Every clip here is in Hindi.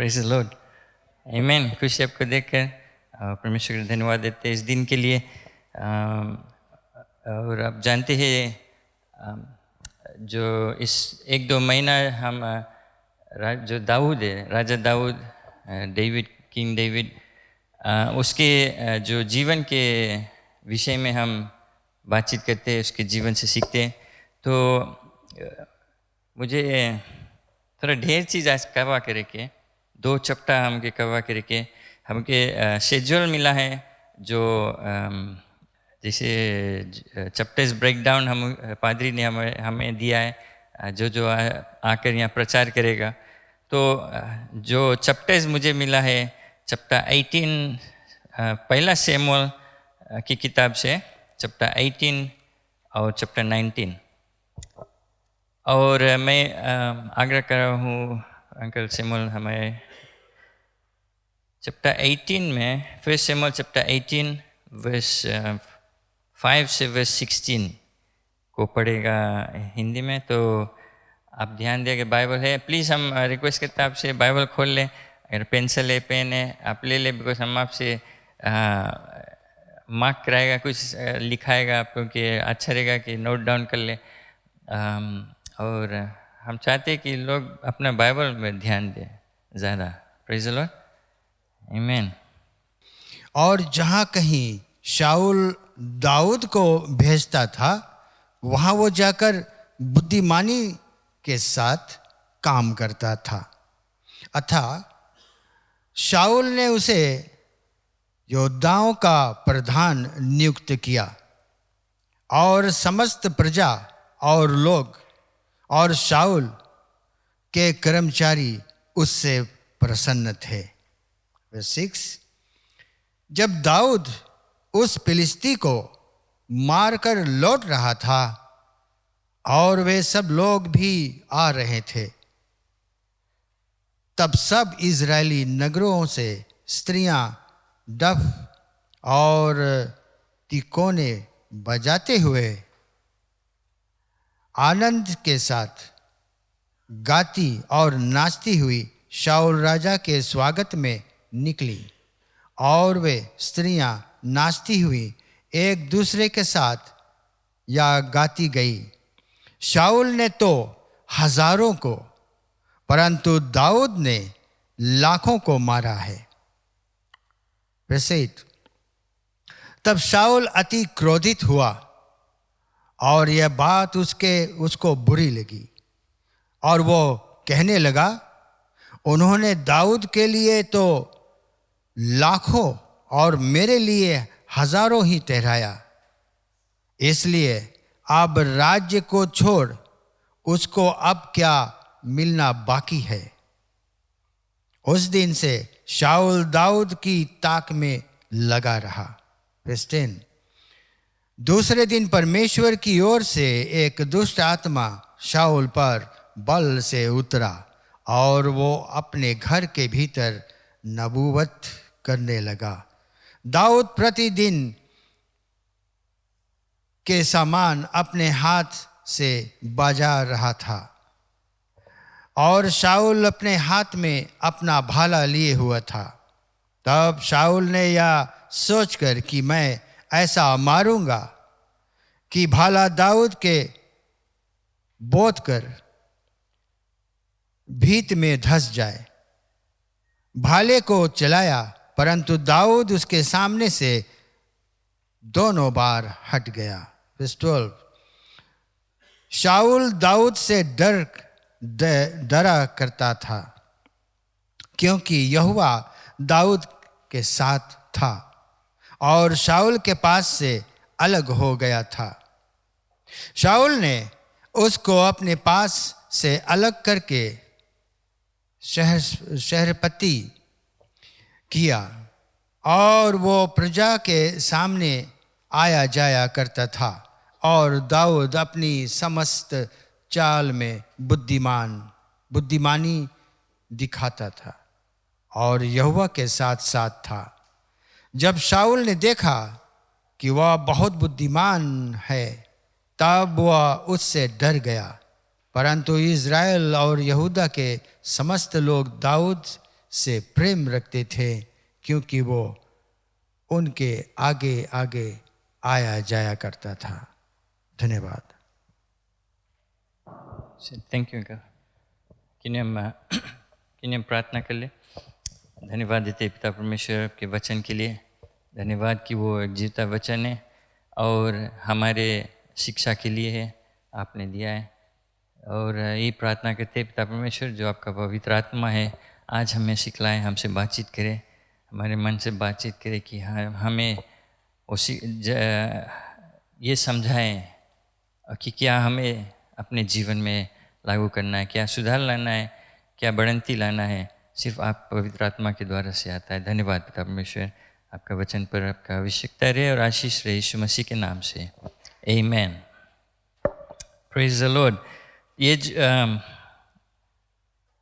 प्रेज द लॉर्ड, आमीन। खुशी आपको देखकर परमेश्वर को धन्यवाद देते हैं इस दिन के लिए। और आप जानते हैं जो इस 1-2 महीना हम जो दाऊद है, राजा दाऊद, किंग डेविड, उसके जो जीवन के विषय में हम बातचीत करते हैं, उसके जीवन से सीखते हैं। तो मुझे थोड़ा ढेर चीज़ आज कवा करे के 2 चैप्टर हमके कवा करे के हमके शेड्यूल मिला है, जो जैसे चैप्टर्स ब्रेकडाउन हम पादरी ने हमें दिया है, जो आकर यहाँ प्रचार करेगा। तो जो चैप्टर्स मुझे मिला है, चैप्टर 18 पहला शमूएल की किताब से, चैप्टर 18 और चैप्टर 19। और मैं आग्रह कर रहा हूँ अंकल शमूएल हमें चैप्टर 18 में, फर्स्ट शमूएल चैप्टर 18 वर्स 5 से वर्स 16 को पढ़ेगा हिंदी में। तो आप ध्यान दिया कि बाइबल है, प्लीज़ हम रिक्वेस्ट करते हैं आपसे बाइबल खोल लें। अगर पेंसिल है, पेन है, आप ले लें, बिकॉज हम आपसे मार्क कराएगा, कुछ लिखाएगा आपको कि अच्छा रहेगा कि नोट डाउन कर ले। और हम चाहते हैं कि लोग अपना बाइबल में ध्यान दें ज़्यादा। प्रेज़ द लॉर्ड, आमीन। और जहाँ कहीं शाऊल दाऊद को भेजता था, वहाँ वो जाकर बुद्धिमानी के साथ काम करता था। अतः शाऊल ने उसे योद्धाओं का प्रधान नियुक्त किया, और समस्त प्रजा और लोग और शाऊल के कर्मचारी उससे प्रसन्न थे। वर्स 6, जब दाऊद उस फिलिस्ती को मारकर लौट रहा था और वे सब लोग भी आ रहे थे, तब सब इजरायली नगरों से स्त्रियां डफ और तिकोने बजाते हुए आनंद के साथ गाती और नाचती हुई शाऊल राजा के स्वागत में निकली। और वे स्त्रियां नाचती हुई एक दूसरे के साथ या गाती गई। शाऊल ने तो हजारों को, परंतु दाऊद ने लाखों को मारा है। तब शाऊल अति क्रोधित हुआ और यह बात उसको बुरी लगी, और वो कहने लगा, उन्होंने दाऊद के लिए तो लाखों और मेरे लिए हजारों ही ठहराया, इसलिए अब राज्य को छोड़ उसको अब क्या मिलना बाकी है। उस दिन से शाऊल दाऊद की ताक में लगा रहा। वर्स 10, दूसरे दिन परमेश्वर की ओर से एक दुष्ट आत्मा शाऊल पर बल से उतरा, और वो अपने घर के भीतर नबूवत करने लगा। दाऊद प्रतिदिन के सामान अपने हाथ से बजा रहा था, और शाऊल अपने हाथ में अपना भाला लिए हुआ था। तब शाऊल ने यह सोचकर कि मैं ऐसा मारूंगा कि भाला दाऊद के बोत कर भीत में धंस जाए, भाले को चलाया, परंतु दाऊद उसके सामने से दोनों बार हट गया। वर्स 12, शाऊल दाऊद से डरा करता था, क्योंकि यहोवा दाऊद के साथ था और शाऊल के पास से अलग हो गया था। शाऊल ने उसको अपने पास से अलग करके शहरपति किया, और वो प्रजा के सामने आया जाया करता था, और दाऊद अपनी समस्त चाल में बुद्धिमानी दिखाता था और यहोवा के साथ साथ था। जब शाऊल ने देखा कि वह बहुत बुद्धिमान है, तब वह उससे डर गया, परंतु इज़राइल और यहूदा के समस्त लोग दाऊद से प्रेम रखते थे, क्योंकि वो उनके आगे आगे आया जाया करता था। धन्यवाद। Thank you uncle. किन्हें हम प्रार्थना कर ले। धन्यवाद देते पिता परमेश्वर के वचन के लिए। धन्यवाद कि वो एक जीवता वचन है और हमारे शिक्षा के लिए है, आपने दिया है। और ये प्रार्थना करते पिता परमेश्वर, जो आपका पवित्र आत्मा है आज हमें सिखलाए, हमसे बातचीत करे, हमारे मन से बातचीत करे कि हमें उसी ये समझाएं कि क्या हमें अपने जीवन में लागू करना है, क्या सुधार लाना है, क्या बढ़ंती लाना है, सिर्फ आप पवित्र आत्मा के द्वारा से आता है। धन्यवाद पिता परमेश्वर, आपका वचन पर आपका अभिषेकता रहे और आशीष रहे, यीशु मसीह के नाम से, आमीन। Praise the Lord. ये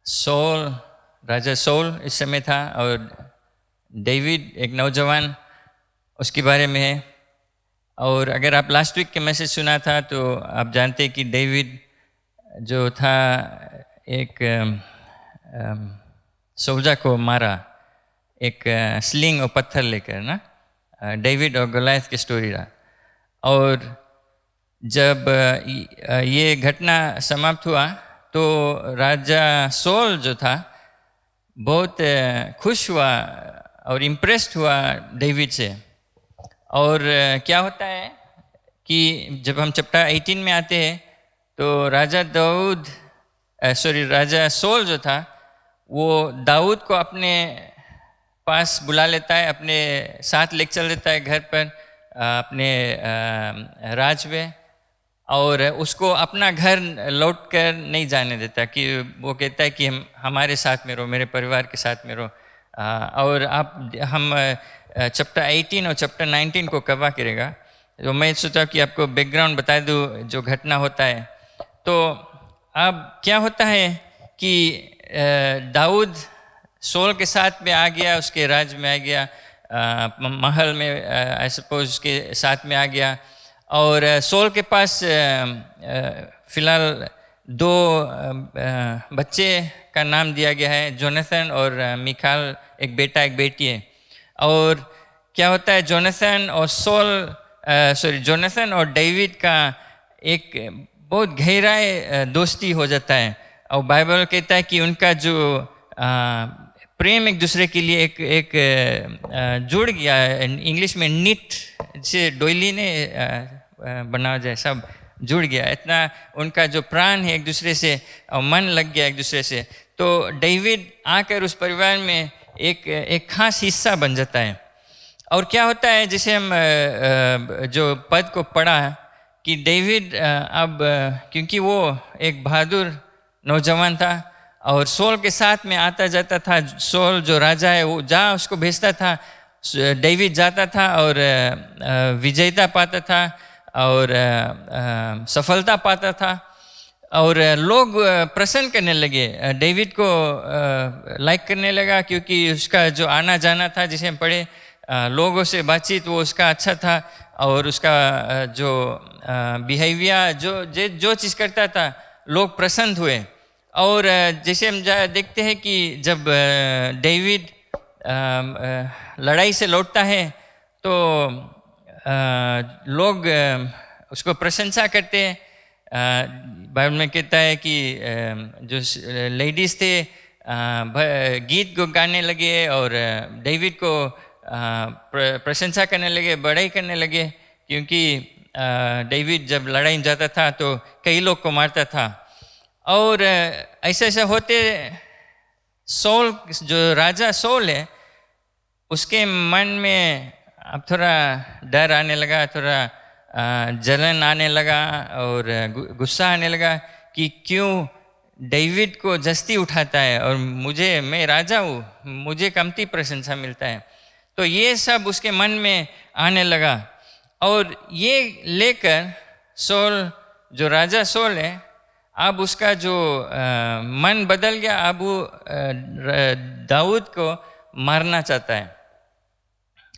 सौल, राजा सौल इस समय था और डेविड एक नौजवान उसके बारे में है। और अगर आप लास्ट वीक के मैसेज सुना था तो आप जानते हैं कि डेविड जो था एक सोल्जर को मारा, एक स्लिंग और पत्थर लेकर ना, डेविड और गोलियत की स्टोरी रहा। और जब ये घटना समाप्त हुआ तो राजा सौल जो था बहुत खुश हुआ और इम्प्रेस्ड हुआ डेविड से। और क्या होता है कि जब हम चैप्टर 18 में आते हैं तो राजा सौल जो था वो दाऊद को अपने पास बुला लेता है, अपने साथ लेकर चल देता है घर पर, अपने राज में, और उसको अपना घर लौट कर नहीं जाने देता, कि वो कहता है कि हमारे साथ में रहो, मेरे परिवार के साथ में रहो। और हम चैप्टर 18 और चैप्टर 19 को कवर करेगा। तो मैं सोचा कि आपको बैकग्राउंड बता दूं जो घटना होता है। तो अब क्या होता है कि दाऊद सौल के साथ में आ गया, उसके राज में आ गया, महल में आई सपोज उसके साथ में आ गया। और सौल के पास फिलहाल 2 बच्चे का नाम दिया गया है, जोनाथन और मिकाल, एक बेटा एक बेटी है। और क्या होता है, जोनाथन और डेविड का एक बहुत गहरा दोस्ती हो जाता है। और बाइबल कहता है कि उनका जो प्रेम एक दूसरे के लिए एक जुड़ गया, इंग्लिश में निट से डोइली ने बना जाए, सब जुड़ गया, इतना उनका जो प्राण है एक दूसरे से और मन लग गया एक दूसरे से। तो डेविड आकर उस परिवार में एक खास हिस्सा बन जाता है। और क्या होता है, जैसे हम जो पद को पढ़ा कि डेविड अब क्योंकि वो एक बहादुर नौजवान था और सौल के साथ में आता जाता था, सौल जो राजा है वो जहाँ उसको भेजता था डेविड जाता था और विजयता पाता था और सफलता पाता था। और लोग प्रसन्न करने लगे, डेविड को लाइक करने लगा, क्योंकि उसका जो आना जाना था, जिसे हम पढ़े, लोगों से बातचीत वो उसका अच्छा था और उसका जो बिहेवियर जो चीज़ करता था लोग प्रसन्न हुए। और जैसे हम देखते हैं कि जब डेविड लड़ाई से लौटता है तो लोग उसको प्रशंसा करते हैं। बाइबल में कहता है कि जो लेडीज़ थे गीत को गाने लगे और डेविड को प्रशंसा करने लगे, बड़ाई करने लगे, क्योंकि डेविड जब लड़ाई में जाता था तो कई लोग को मारता था। और ऐसा होते सौल, जो राजा सौल है, उसके मन में अब थोड़ा डर आने लगा, थोड़ा जलन आने लगा और गुस्सा आने लगा कि क्यों डेविड को जस्ती उठाता है और मैं राजा हूँ, मुझे कमती प्रशंसा मिलता है। तो ये सब उसके मन में आने लगा। और ये लेकर सौल, जो राजा सौल है, अब उसका जो मन बदल गया, अब वो दाऊद को मारना चाहता है।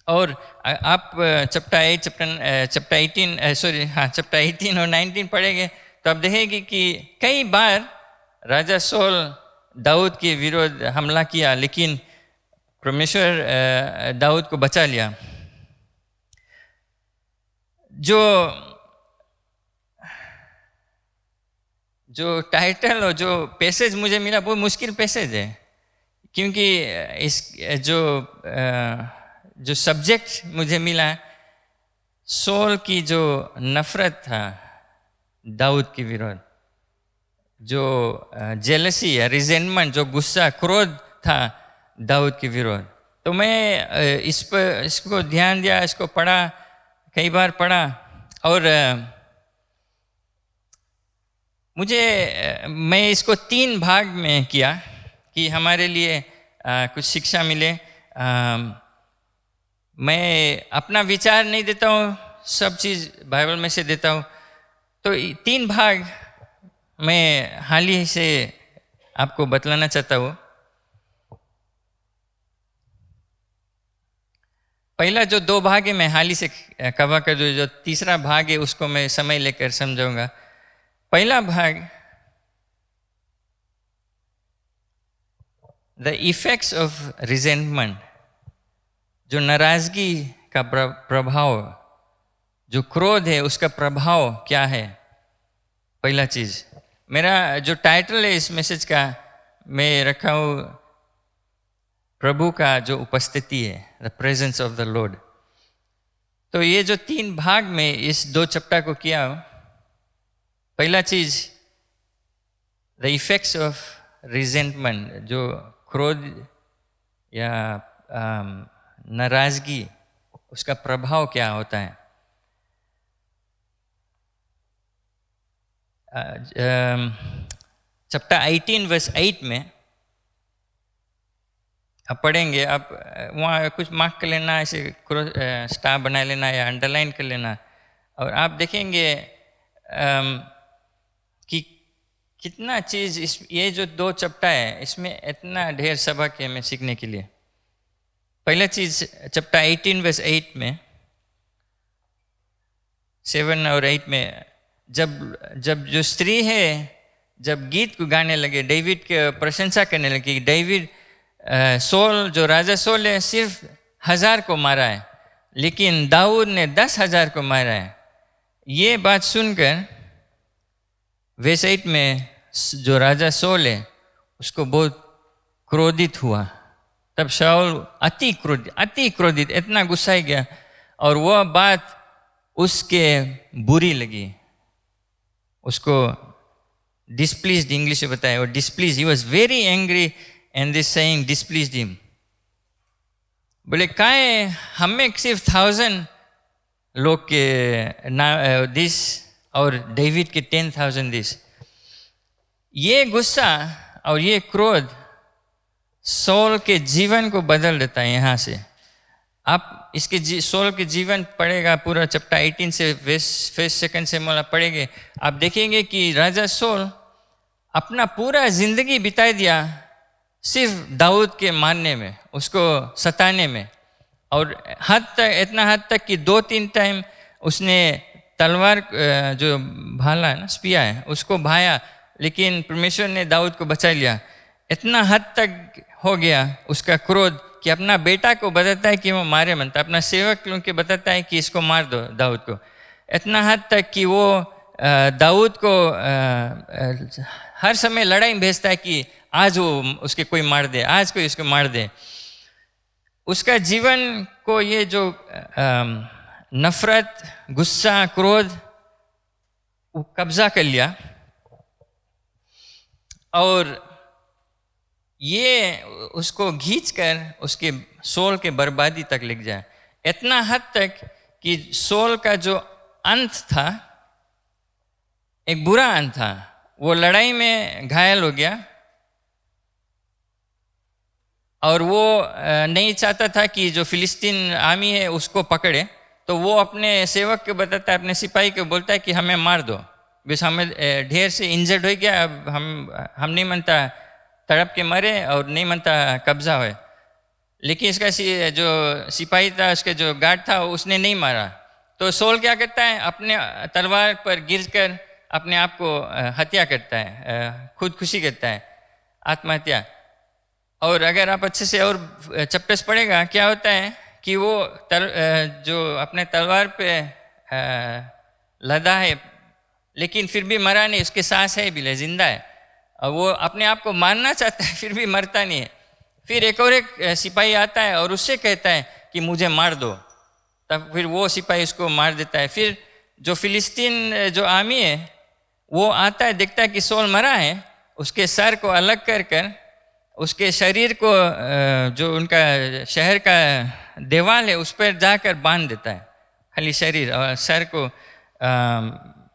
और आप चैप्टर 18 और 19 पढ़ेंगे तो आप देखेंगे कि कई बार राजा सौल दाऊद के विरोध हमला किया, लेकिन परमेश्वर दाऊद को बचा लिया। जो टाइटल और जो पैसेज मुझे मिला वो मुश्किल पैसेज है, क्योंकि इस जो सब्जेक्ट मुझे मिला, सोल की जो नफरत था दाऊद के विरोध, जो जेलसी या रिजेंटमेंट, जो गुस्सा क्रोध था दाऊद के विरोध। तो मैं इसको ध्यान दिया, इसको पढ़ा, कई बार पढ़ा, और मैं इसको 3 भाग में किया कि हमारे लिए कुछ शिक्षा मिले। मैं अपना विचार नहीं देता हूँ, सब चीज़ बाइबल में से देता हूँ। तो 3 भाग मैं हाल ही से आपको बतलाना चाहता हूँ। पहला जो 2 भाग है मैं हाल ही से कवर कर दूँ, जो तीसरा भाग है उसको मैं समय लेकर समझाऊंगा। पहला भाग, द इफेक्ट्स ऑफ रिजेंटमेंट, जो नाराजगी का प्रभाव, जो क्रोध है उसका प्रभाव क्या है। पहला चीज, मेरा जो टाइटल है इस मैसेज का, मैं रखा हूँ प्रभु का जो उपस्थिति है, the presence of the Lord. तो ये जो 3 भाग में इस 2 चैप्टर को किया, पहला चीज द इफेक्ट्स ऑफ रिजेंटमेंट, जो क्रोध या नाराजगी, उसका प्रभाव क्या होता है। चैप्टर 18 वर्स 8 में आप पढ़ेंगे, आप वहाँ कुछ मार्क कर लेना, ऐसे स्टार बना लेना या अंडरलाइन कर लेना, और आप देखेंगे कि कितना चीज़ ये जो 2 चैप्टर है इसमें इतना ढेर सबक है हमें सीखने के लिए। पहला चीज़ चैप्टर 18 वर्स 8 में, 7 और 8 में, जब जो स्त्री है जब गीत को गाने लगे, डेविड की प्रशंसा करने लगी, डेविड सोल, जो राजा सोल है, सिर्फ 1000 को मारा है, लेकिन दाऊद ने 10,000 को मारा है। ये बात सुनकर वर्स 8 में जो राजा सोल है उसको बहुत क्रोधित हुआ। तब शाऊल अति क्रोधित, इतना गुस्सा गया, और वह बात उसके बुरी लगी, उसको डिस्प्लीज्ड, इंग्लिश में बताया, और displease, he was very angry and this saying displeased him. बोले काहे हमें सिर्फ 1000 लोग के दिस और डेविड के 10,000 दिस। ये गुस्सा और ये क्रोध सोल के जीवन को बदल देता है। यहाँ से आप इसके सोल के जीवन पढ़ेगा, पूरा चैप्टर 18 से फर्स्ट सेकंड से मोला पढ़ेंगे, आप देखेंगे कि राजा सोल अपना पूरा जिंदगी बिता दिया सिर्फ दाऊद के मारने में, उसको सताने में, और इतना हद तक कि 2-3 टाइम उसने तलवार जो भाला है ना, स्पिया है, उसको भाया, लेकिन परमेश्वर ने दाऊद को बचा लिया। इतना हद तक हो गया उसका क्रोध कि अपना बेटा को बताता है कि वो मारे मनता, अपना सेवक लोग के बताता है कि इसको मार दो दाऊद को। इतना हद तक कि वो दाऊद को हर समय लड़ाई में भेजता है कि आज वो उसके कोई मार दे, आज कोई उसको मार दे। उसका जीवन को ये जो नफरत, गुस्सा, क्रोध वो कब्जा कर लिया, और ये उसको खींचकर उसके सोल के बर्बादी तक ले जाए। इतना हद तक कि सोल का जो अंत था, एक बुरा अंत था, वो लड़ाई में घायल हो गया, और वो नहीं चाहता था कि जो फिलिस्तीन आर्मी है उसको पकड़े, तो वो अपने सेवक को बताता है, अपने सिपाही को बोलता है कि हमें मार दो, बस हमें ढेर से इंजर्ड हो गया, अब हम नहीं मनता तड़प के मरे और नहीं मनता कब्जा हुए। लेकिन इसका जो सिपाही था, उसका जो गार्ड था, उसने नहीं मारा। तो सोल क्या करता है, अपने तलवार पर गिरकर अपने आप को हत्या करता है, खुदकुशी करता है। आत्महत्या। और अगर आप अच्छे से और चैप्टर्स पढ़ेगा, क्या होता है कि वो जो अपने तलवार पे लदा है लेकिन फिर भी मरा नहीं, उसके सांस है भी, जिंदा है, और वो अपने आप को मारना चाहता है फिर भी मरता नहीं है। फिर एक और एक सिपाही आता है और उससे कहता है कि मुझे मार दो, तब फिर वो सिपाही उसको मार देता है। फिर जो फिलिस्तीन जो आर्मी है वो आता है, देखता है कि सॉल मरा है, उसके सर को अलग कर कर उसके शरीर को जो उनका शहर का दीवार है उस पर जाकर बांध देता है, खाली शरीर, और सर को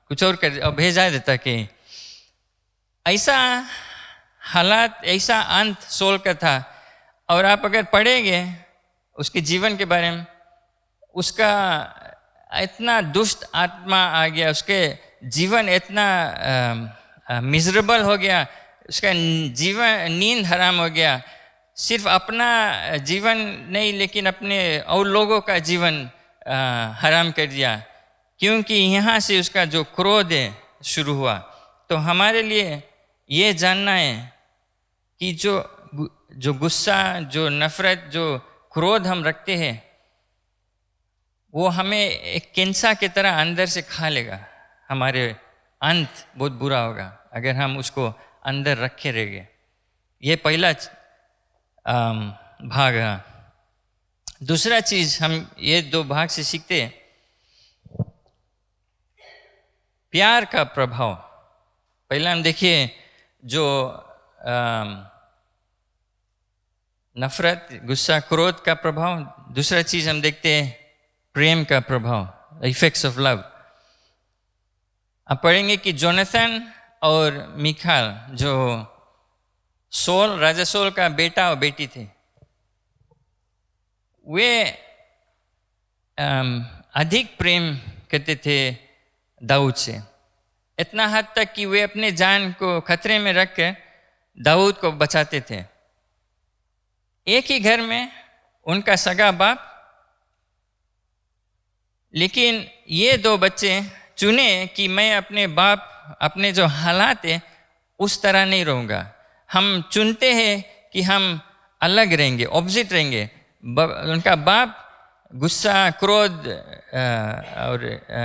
कुछ और कर और भेजा देता कि ऐसा हालात, ऐसा अंत सॉल का था। और आप अगर पढ़ेंगे उसके जीवन के बारे में, उसका इतना दुष्ट आत्मा आ गया, उसके जीवन इतना मिजरेबल हो गया, उसका जीवन नींद हराम हो गया, सिर्फ अपना जीवन नहीं लेकिन अपने और लोगों का जीवन हराम कर दिया, क्योंकि यहाँ से उसका जो क्रोध है शुरू हुआ। तो हमारे लिए ये जानना है कि जो गुस्सा, जो नफरत, जो क्रोध हम रखते हैं वो हमें एक कैंसर की तरह अंदर से खा लेगा। हमारे अंत बहुत बुरा होगा अगर हम उसको अंदर रखे रहेंगे। ये पहला भाग है। दूसरा चीज हम ये दो भाग से सीखते हैं, प्यार का प्रभाव। पहला हम देखिए जो नफरत, गुस्सा, क्रोध का प्रभाव। दूसरा चीज हम देखते हैं प्रेम का प्रभाव, इफेक्ट्स ऑफ लव। आप पढ़ेंगे कि जोनाथन और मिकाल जो सॉल, राजा सॉल का बेटा और बेटी थे, वे अधिक प्रेम करते थे दाऊद से, इतना हद तक कि वे अपने जान को खतरे में रख कर दाऊद को बचाते थे। एक ही घर में उनका सगा बाप, लेकिन ये दो बच्चे चुने कि मैं अपने बाप, अपने जो हालात है उस तरह नहीं रहूँगा। हम चुनते हैं कि हम अलग रहेंगे, ऑपोजिट रहेंगे। उनका बाप गुस्सा, क्रोध और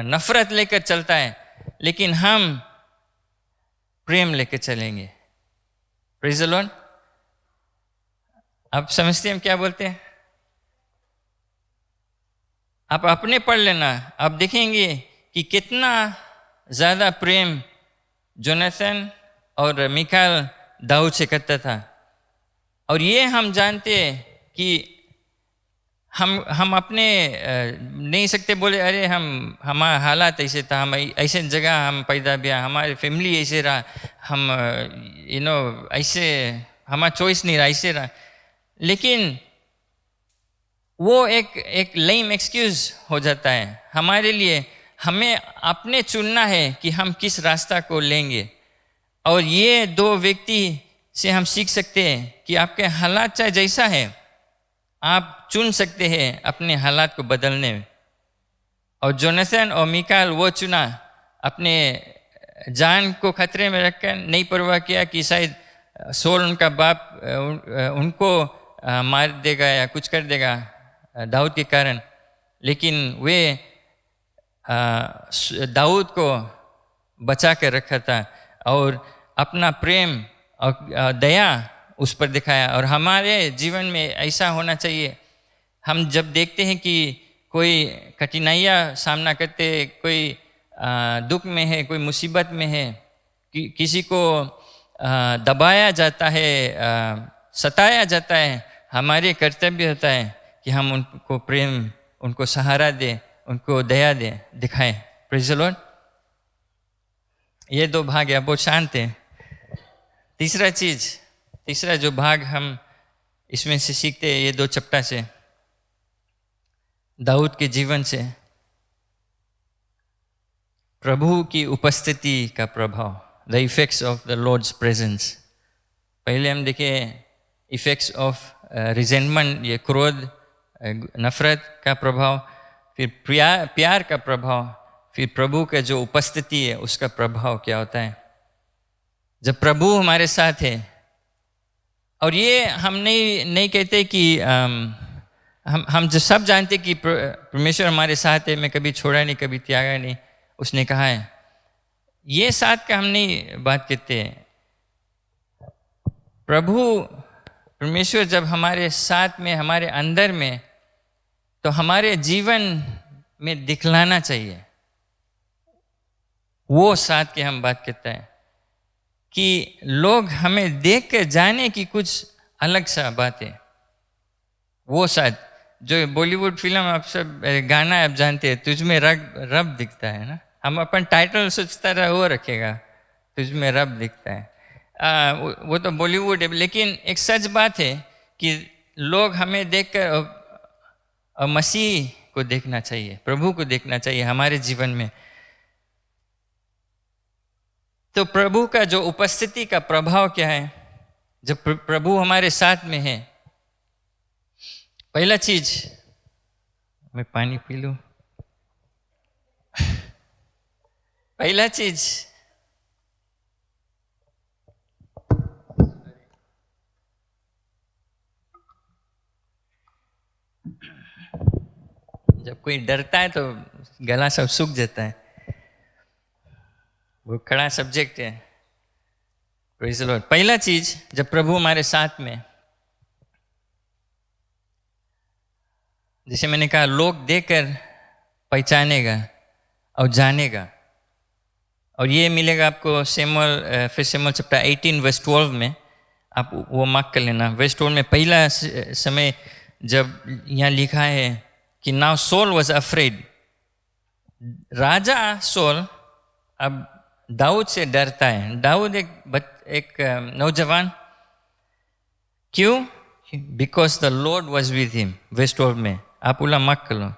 नफरत लेकर चलता है, लेकिन हम प्रेम लेकर चलेंगे। Praise the Lord. आप समझते हैं हम क्या बोलते हैं? आप अपने पढ़ लेना, आप देखेंगे कि कितना ज़्यादा प्रेम जोनाथन और मिकाल दाऊद से करता था। और ये हम जानते हैं कि हम अपने नहीं सकते बोले अरे हमारा हालात ऐसे था, हम ऐसे जगह हम पैदा भी, हमारे फैमिली ऐसे रहा, हम ऐसे हमारा चॉइस नहीं रहा, ऐसे रहा। लेकिन वो एक लेम एक्सक्यूज हो जाता है हमारे लिए। हमें अपने चुनना है कि हम किस रास्ता को लेंगे। और ये दो व्यक्ति से हम सीख सकते हैं कि आपके हालात चाहे जैसा है, आप चुन सकते हैं अपने हालात को बदलने में। और जोनाथन और मिकाल वो चुना, अपने जान को खतरे में रखकर, नहीं परवाह किया कि शायद सॉल उनका बाप उनको मार देगा या कुछ कर देगा दाऊद के कारण, लेकिन वे दाऊद को बचा कर रखा था और अपना प्रेम और दया उस पर दिखाया। और हमारे जीवन में ऐसा होना चाहिए। हम जब देखते हैं कि कोई कठिनाइयाँ सामना करते, कोई दुख में है, कोई मुसीबत में है, किसी को दबाया जाता है, सताया जाता है, हमारे कर्तव्य होता है कि हम उनको प्रेम, उनको सहारा दें, उनको दया दें, दिखाएं। Praise the Lord. ये दो भाग या बहुत शांत है। तीसरा जो भाग हम इसमें से सीखते हैं, ये दो चप्टा से, दाऊद के जीवन से, प्रभु की उपस्थिति का प्रभाव, the effects of the Lord's presence. पहले हम देखे इफेक्ट्स ऑफ रिजेंटमेंट, ये क्रोध, नफरत का प्रभाव, फिर प्यार का प्रभाव, फिर प्रभु का जो उपस्थिति है उसका प्रभाव क्या होता है। जब प्रभु हमारे साथ है और ये हम नहीं कहते कि हम जो सब जानते कि परमेश्वर हमारे साथ है, मैं कभी छोड़ा नहीं, कभी त्यागा नहीं, उसने कहा है। ये साथ का हम नहीं बात कहते हैं। प्रभु परमेश्वर जब हमारे साथ में, हमारे अंदर में, तो हमारे जीवन में दिखलाना चाहिए। वो साथ के हम बात करते हैं कि लोग हमें देख कर जाने की कुछ अलग सा बात है। वो साथ जो बॉलीवुड फिल्म आप सब गाना आप जानते हैं, तुझमें रब दिखता है ना, हम अपन टाइटल सोचता रहा वो रखेगा, तुझमें रब दिखता है। वो तो बॉलीवुड है, लेकिन एक सच बात है कि लोग हमें देखकर मसीह को देखना चाहिए, प्रभु को देखना चाहिए हमारे जीवन में। तो प्रभु का जो उपस्थिति का प्रभाव क्या है जब प्रभु हमारे साथ में है? पहला चीज, मैं पानी पी लूं। पहला चीज, जब कोई डरता है तो गला सब सूख जाता है, वो खड़ा सब्जेक्ट है। Praise the Lord. पहला चीज, जब प्रभु हमारे साथ में, जैसे मैंने कहा, लोग देखकर पहचानेगा और जानेगा। और ये मिलेगा आपको फिर सैमुअल चैप्टर 18 वर्स 12 में, आप वो मार्क कर लेना। वर्स 12 में पहला समय जब यहाँ लिखा है कि नाउ सॉल वाज अफ्रेड, राजा सॉल अब दाऊद से डरता है। दाऊद एक नौजवान, क्यों? Because the lord was with him. Verse 12 में आप उला मार्क कर लो।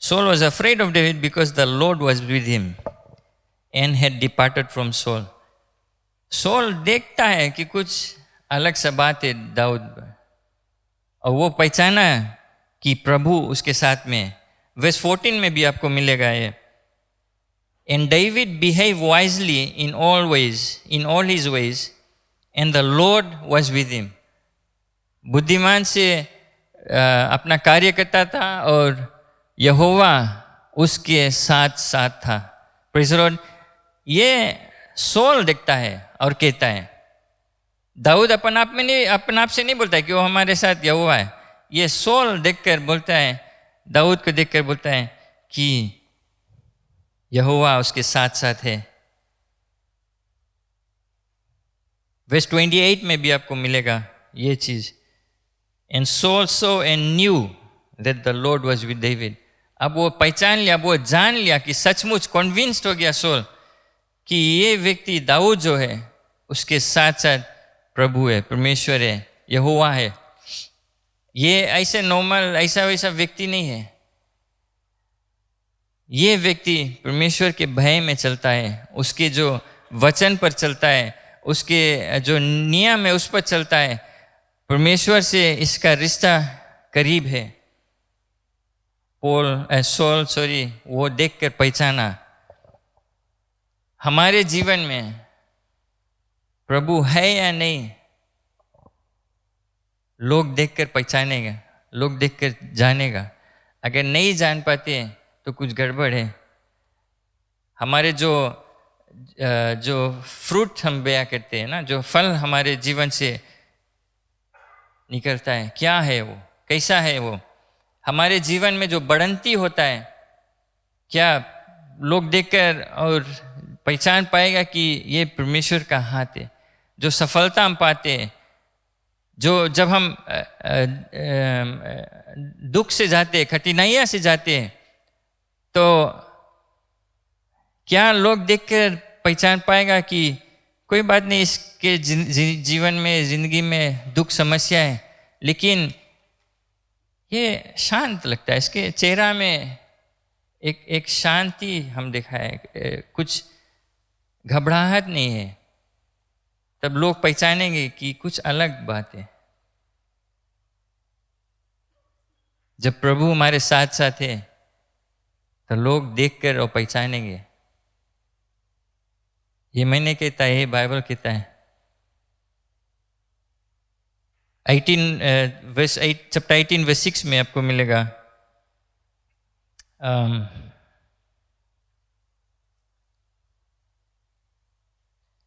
Saul was afraid of David because the lord was with him and had departed from Saul. Saul देखता है कि कुछ अलग सा बात है दाऊद, और वो पहचाना कि प्रभु उसके साथ में। वर्स 14 में भी आपको मिलेगा ये, and David behave wisely in all his veg and the Lord was with him. बुद्धिमान से अपना कार्य करता था और यहोवा उसके साथ साथ था। Praise the Lord. ये सॉल देखता है और कहता है, दाऊद अपन आप से नहीं बोलता है कि वो हमारे साथ यहोवा है। ये सॉल देखकर बोलता है, दाऊद को देखकर बोलता है कि यहोवा उसके साथ साथ है। वर्स 28 में भी आपको मिलेगा ये चीज, and Saul so and knew that the Lord was with David. अब वो पहचान लिया, वो जान लिया कि सचमुच कन्विंस्ड हो गया सॉल कि ये व्यक्ति दाऊद जो है उसके साथ साथ प्रभु है, परमेश्वर है, यहोवा है। ये ऐसे नॉर्मल ऐसा वैसा व्यक्ति नहीं है। ये व्यक्ति परमेश्वर के भय में चलता है, उसके जो वचन पर चलता है, उसके जो नियम है उस पर चलता है। परमेश्वर से इसका रिश्ता करीब है। सॉल वो देखकर पहचाना। हमारे जीवन में प्रभु है या नहीं, लोग देखकर पहचानेगा, लोग देखकर जानेगा। अगर नहीं जान पाते तो कुछ गड़बड़ है। हमारे जो फ्रूट हम बया करते हैं ना, जो फल हमारे जीवन से निकलता है, क्या है वो, कैसा है वो? हमारे जीवन में जो बढ़ंती होता है, क्या लोग देखकर और पहचान पाएगा कि ये परमेश्वर का हाथ है? जो सफलता हम पाते हैं, जो जब हम दुख से जाते हैं, कठिनाइयाँ से जाते हैं, तो क्या लोग देखकर पहचान पाएगा कि कोई बात नहीं, इसके जीवन में, जिंदगी में दुख समस्या है, लेकिन ये शांत लगता है, इसके चेहरा में एक शांति हम देखा है, कुछ घबराहट नहीं है। तब लोग पहचानेंगे कि कुछ अलग बात है। जब प्रभु हमारे साथ साथ है तो लोग देखकर और पहचानेंगे। ये मैंने कहता है, ये बाइबल कहता है। 18 verse 8 chapter 18 verse 6 में आपको मिलेगा।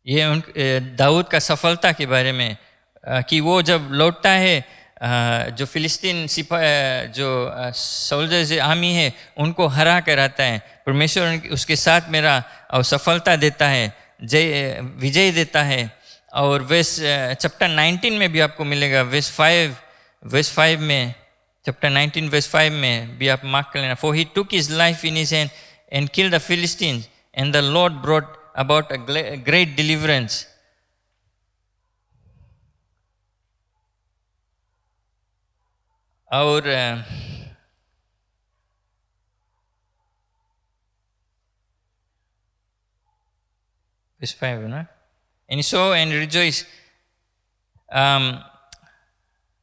ये दाऊद का सफलता के बारे में कि वो जब लौटता है, जो फिलिस्तीन जो सोल्जर्स आर्मी है उनको हरा कर आता है, परमेश्वर उसके साथ मेरा और सफलता देता है, विजय देता है। और वर्स चैप्टर 19 में भी आपको मिलेगा, वर्स 5 में, चैप्टर 19 वर्स 5 में भी आप मार्क कर लेना। For he took his life in his hand and killed the Philistines and the lord brought about a great deliverance. और verse 5 ना, and so and rejoice,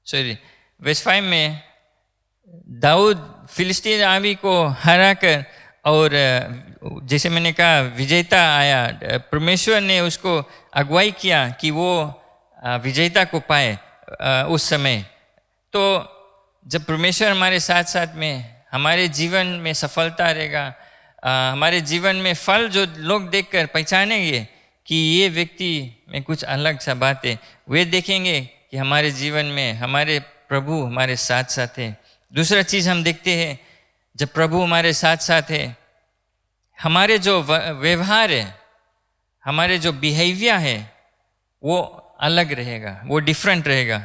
sorry, verse 5 में दाऊद फिलिस्तीन आर्मी को हरा कर, और जैसे मैंने कहा विजेता आया, परमेश्वर ने उसको अगुवाई किया कि वो विजेता को पाए उस समय। तो जब परमेश्वर हमारे साथ साथ में, हमारे जीवन में सफलता रहेगा, हमारे जीवन में फल जो लोग देखकर पहचानेंगे कि ये व्यक्ति में कुछ अलग सा बात है, वे देखेंगे कि हमारे जीवन में हमारे प्रभु हमारे साथ साथ है। दूसरा चीज़ हम देखते हैं, जब प्रभु हमारे साथ साथ है, हमारे जो व्यवहार है, हमारे जो बिहेवियर है वो अलग रहेगा, वो डिफरेंट रहेगा।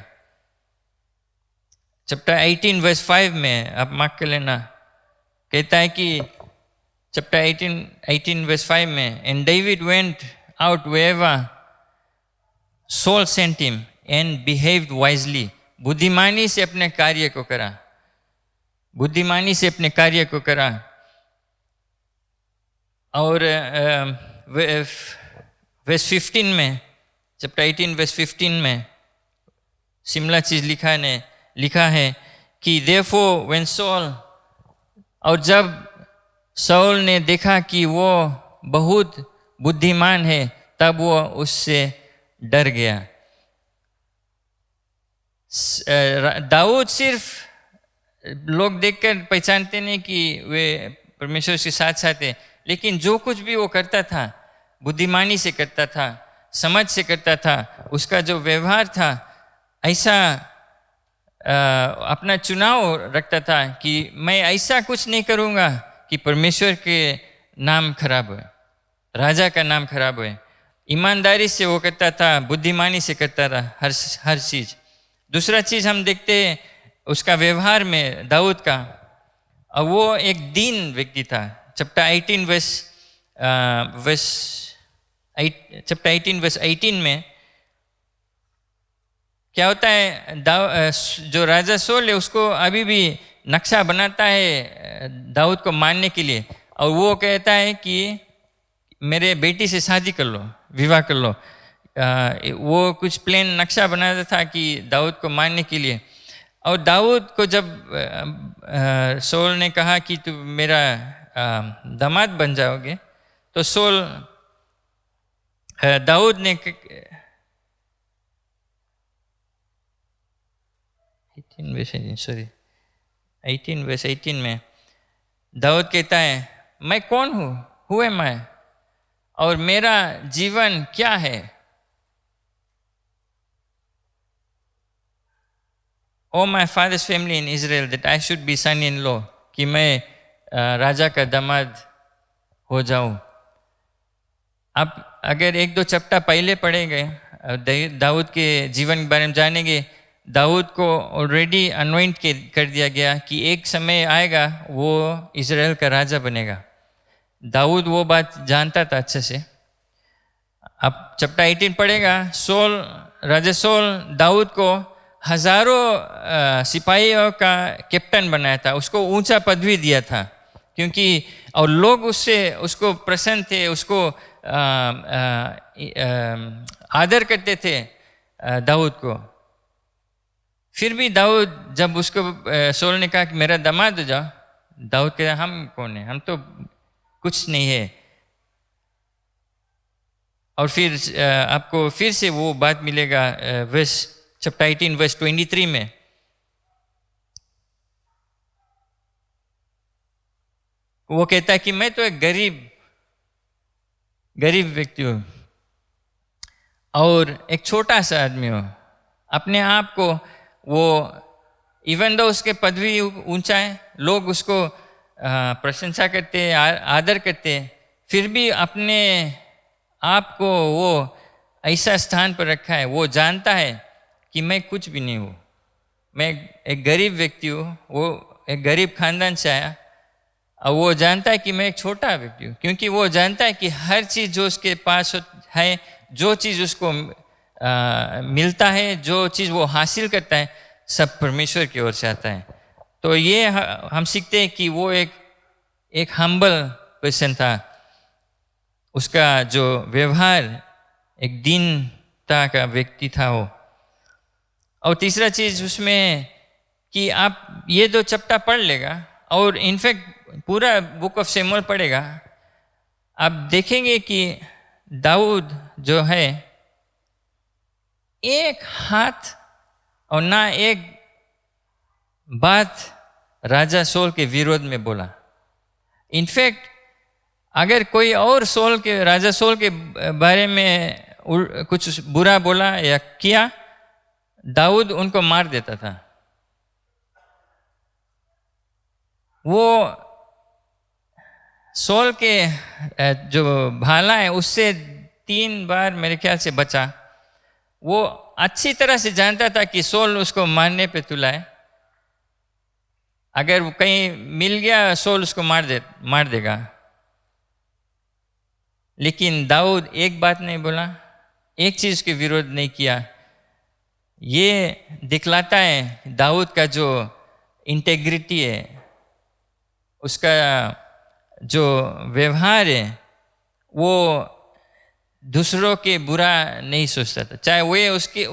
चैप्टर 18 वर्स 5 में आप मार्क कर लेना, कहता है कि चैप्टर 18 वर्स 5 में, and David went out wherever Saul sent him and behaved wisely. बुद्धिमानी से अपने कार्य को करा, बुद्धिमानी से अपने कार्य को करा। और वर्स 15 में, चैप्टर 18 वर्स 15 में सिमिलर चीज लिखा है कि therefore when Saul, और जब साउल ने देखा कि वो बहुत बुद्धिमान है, तब वो उससे डर गया। दाऊद सिर्फ लोग देखकर पहचानते नहीं कि वे परमेश्वर के साथ साथ है, लेकिन जो कुछ भी वो करता था बुद्धिमानी से करता था, समझ से करता था। उसका जो व्यवहार था ऐसा अपना चुनाव रखता था कि मैं ऐसा कुछ नहीं करूँगा कि परमेश्वर के नाम खराब हो, राजा का नाम खराब हो। ईमानदारी से वो करता था, बुद्धिमानी से करता था हर चीज़। दूसरा चीज़ हम देखते हैं उसका व्यवहार में दाऊद का, और वो एक दीन व्यक्ति था। चैप्टर 18 वर्स 18 में क्या होता है, जो राजा सोल है उसको अभी भी नक्शा बनाता है दाऊद को मारने के लिए, और वो कहता है कि मेरे बेटी से शादी कर लो, विवाह कर लो। वो कुछ प्लान नक्शा बनाता था कि दाऊद को मारने के लिए। और दाऊद को जब सोल ने कहा कि तू मेरा दामाद बन जाओगे, तो दाऊद ने 18 वर्स 18 में दाऊद कहता है, मैं कौन हूँ, हु एम आई, और मेरा जीवन क्या है। O my father's family in Israel that I should be son in law, कि मैं राजा का दामाद हो जाऊं। आप अगर एक दो चैप्टर पहले पढ़ेंगे, दाऊद के जीवन के बारे में जानेंगे, दाऊद को ऑलरेडी अनॉइंट कर दिया गया कि एक समय आएगा वो इजराइल का राजा बनेगा। दाऊद वो बात जानता था अच्छे से। आप चैप्टर 18 पढ़ेगा, राजा सोल दाऊद को हजारों सिपाहियों का कैप्टन बनाया था, उसको ऊंचा पदवी दिया था, क्योंकि और लोग उसको प्रसन्न थे, उसको आदर करते थे दाऊद को। फिर भी दाऊद जब उसको सोल ने कहा कि मेरा दामाद हो जाओ, दाऊद कहता हम कौन है, हम तो कुछ नहीं है। और फिर आपको फिर से वो बात मिलेगा वर्स चैप्टर 18 वर्स 23 में, वो कहता है कि मैं तो एक गरीब व्यक्ति हूँ और एक छोटा सा आदमी हूँ। अपने आप को वो, इवन दो उसके पदवी ऊंचा है, लोग उसको प्रशंसा करते, आदर करते, फिर भी अपने आप को वो ऐसा स्थान पर रखा है। वो जानता है कि मैं कुछ भी नहीं हूँ, मैं एक गरीब व्यक्ति हूँ। वो एक गरीब खानदान से आया और वो जानता है कि मैं एक छोटा व्यक्ति हूँ, क्योंकि वो जानता है कि हर चीज़ जो उसके पास है, जो चीज़ उसको मिलता है, जो चीज़ वो हासिल करता है, सब परमेश्वर की ओर से आता है। तो ये हम सीखते हैं कि वो एक हम्बल पर्सन था। उसका जो व्यवहार एक दीनता का व्यक्ति था वो। और तीसरा चीज़ उसमें कि आप ये दो चैप्टर पढ़ लेगा और इनफैक्ट पूरा बुक ऑफ शमूएल पढ़ेगा, आप देखेंगे कि दाऊद जो है एक हाथ और ना एक बात राजा सोल के विरोध में बोला। इनफैक्ट अगर कोई और राजा सोल के बारे में कुछ बुरा बोला या किया, दाऊद उनको मार देता था। वो सोल के जो भाला है उससे 3 बार मेरे ख्याल से बचा। वो अच्छी तरह से जानता था कि सोल उसको मारने पे तुला है, अगर वो कहीं मिल गया सोल उसको मार देगा। लेकिन दाऊद एक बात नहीं बोला, एक चीज़ के विरोध नहीं किया। ये दिखलाता है दाऊद का जो इंटेग्रिटी है, उसका जो व्यवहार है, वो दूसरों के बुरा नहीं सोचता था। चाहे वो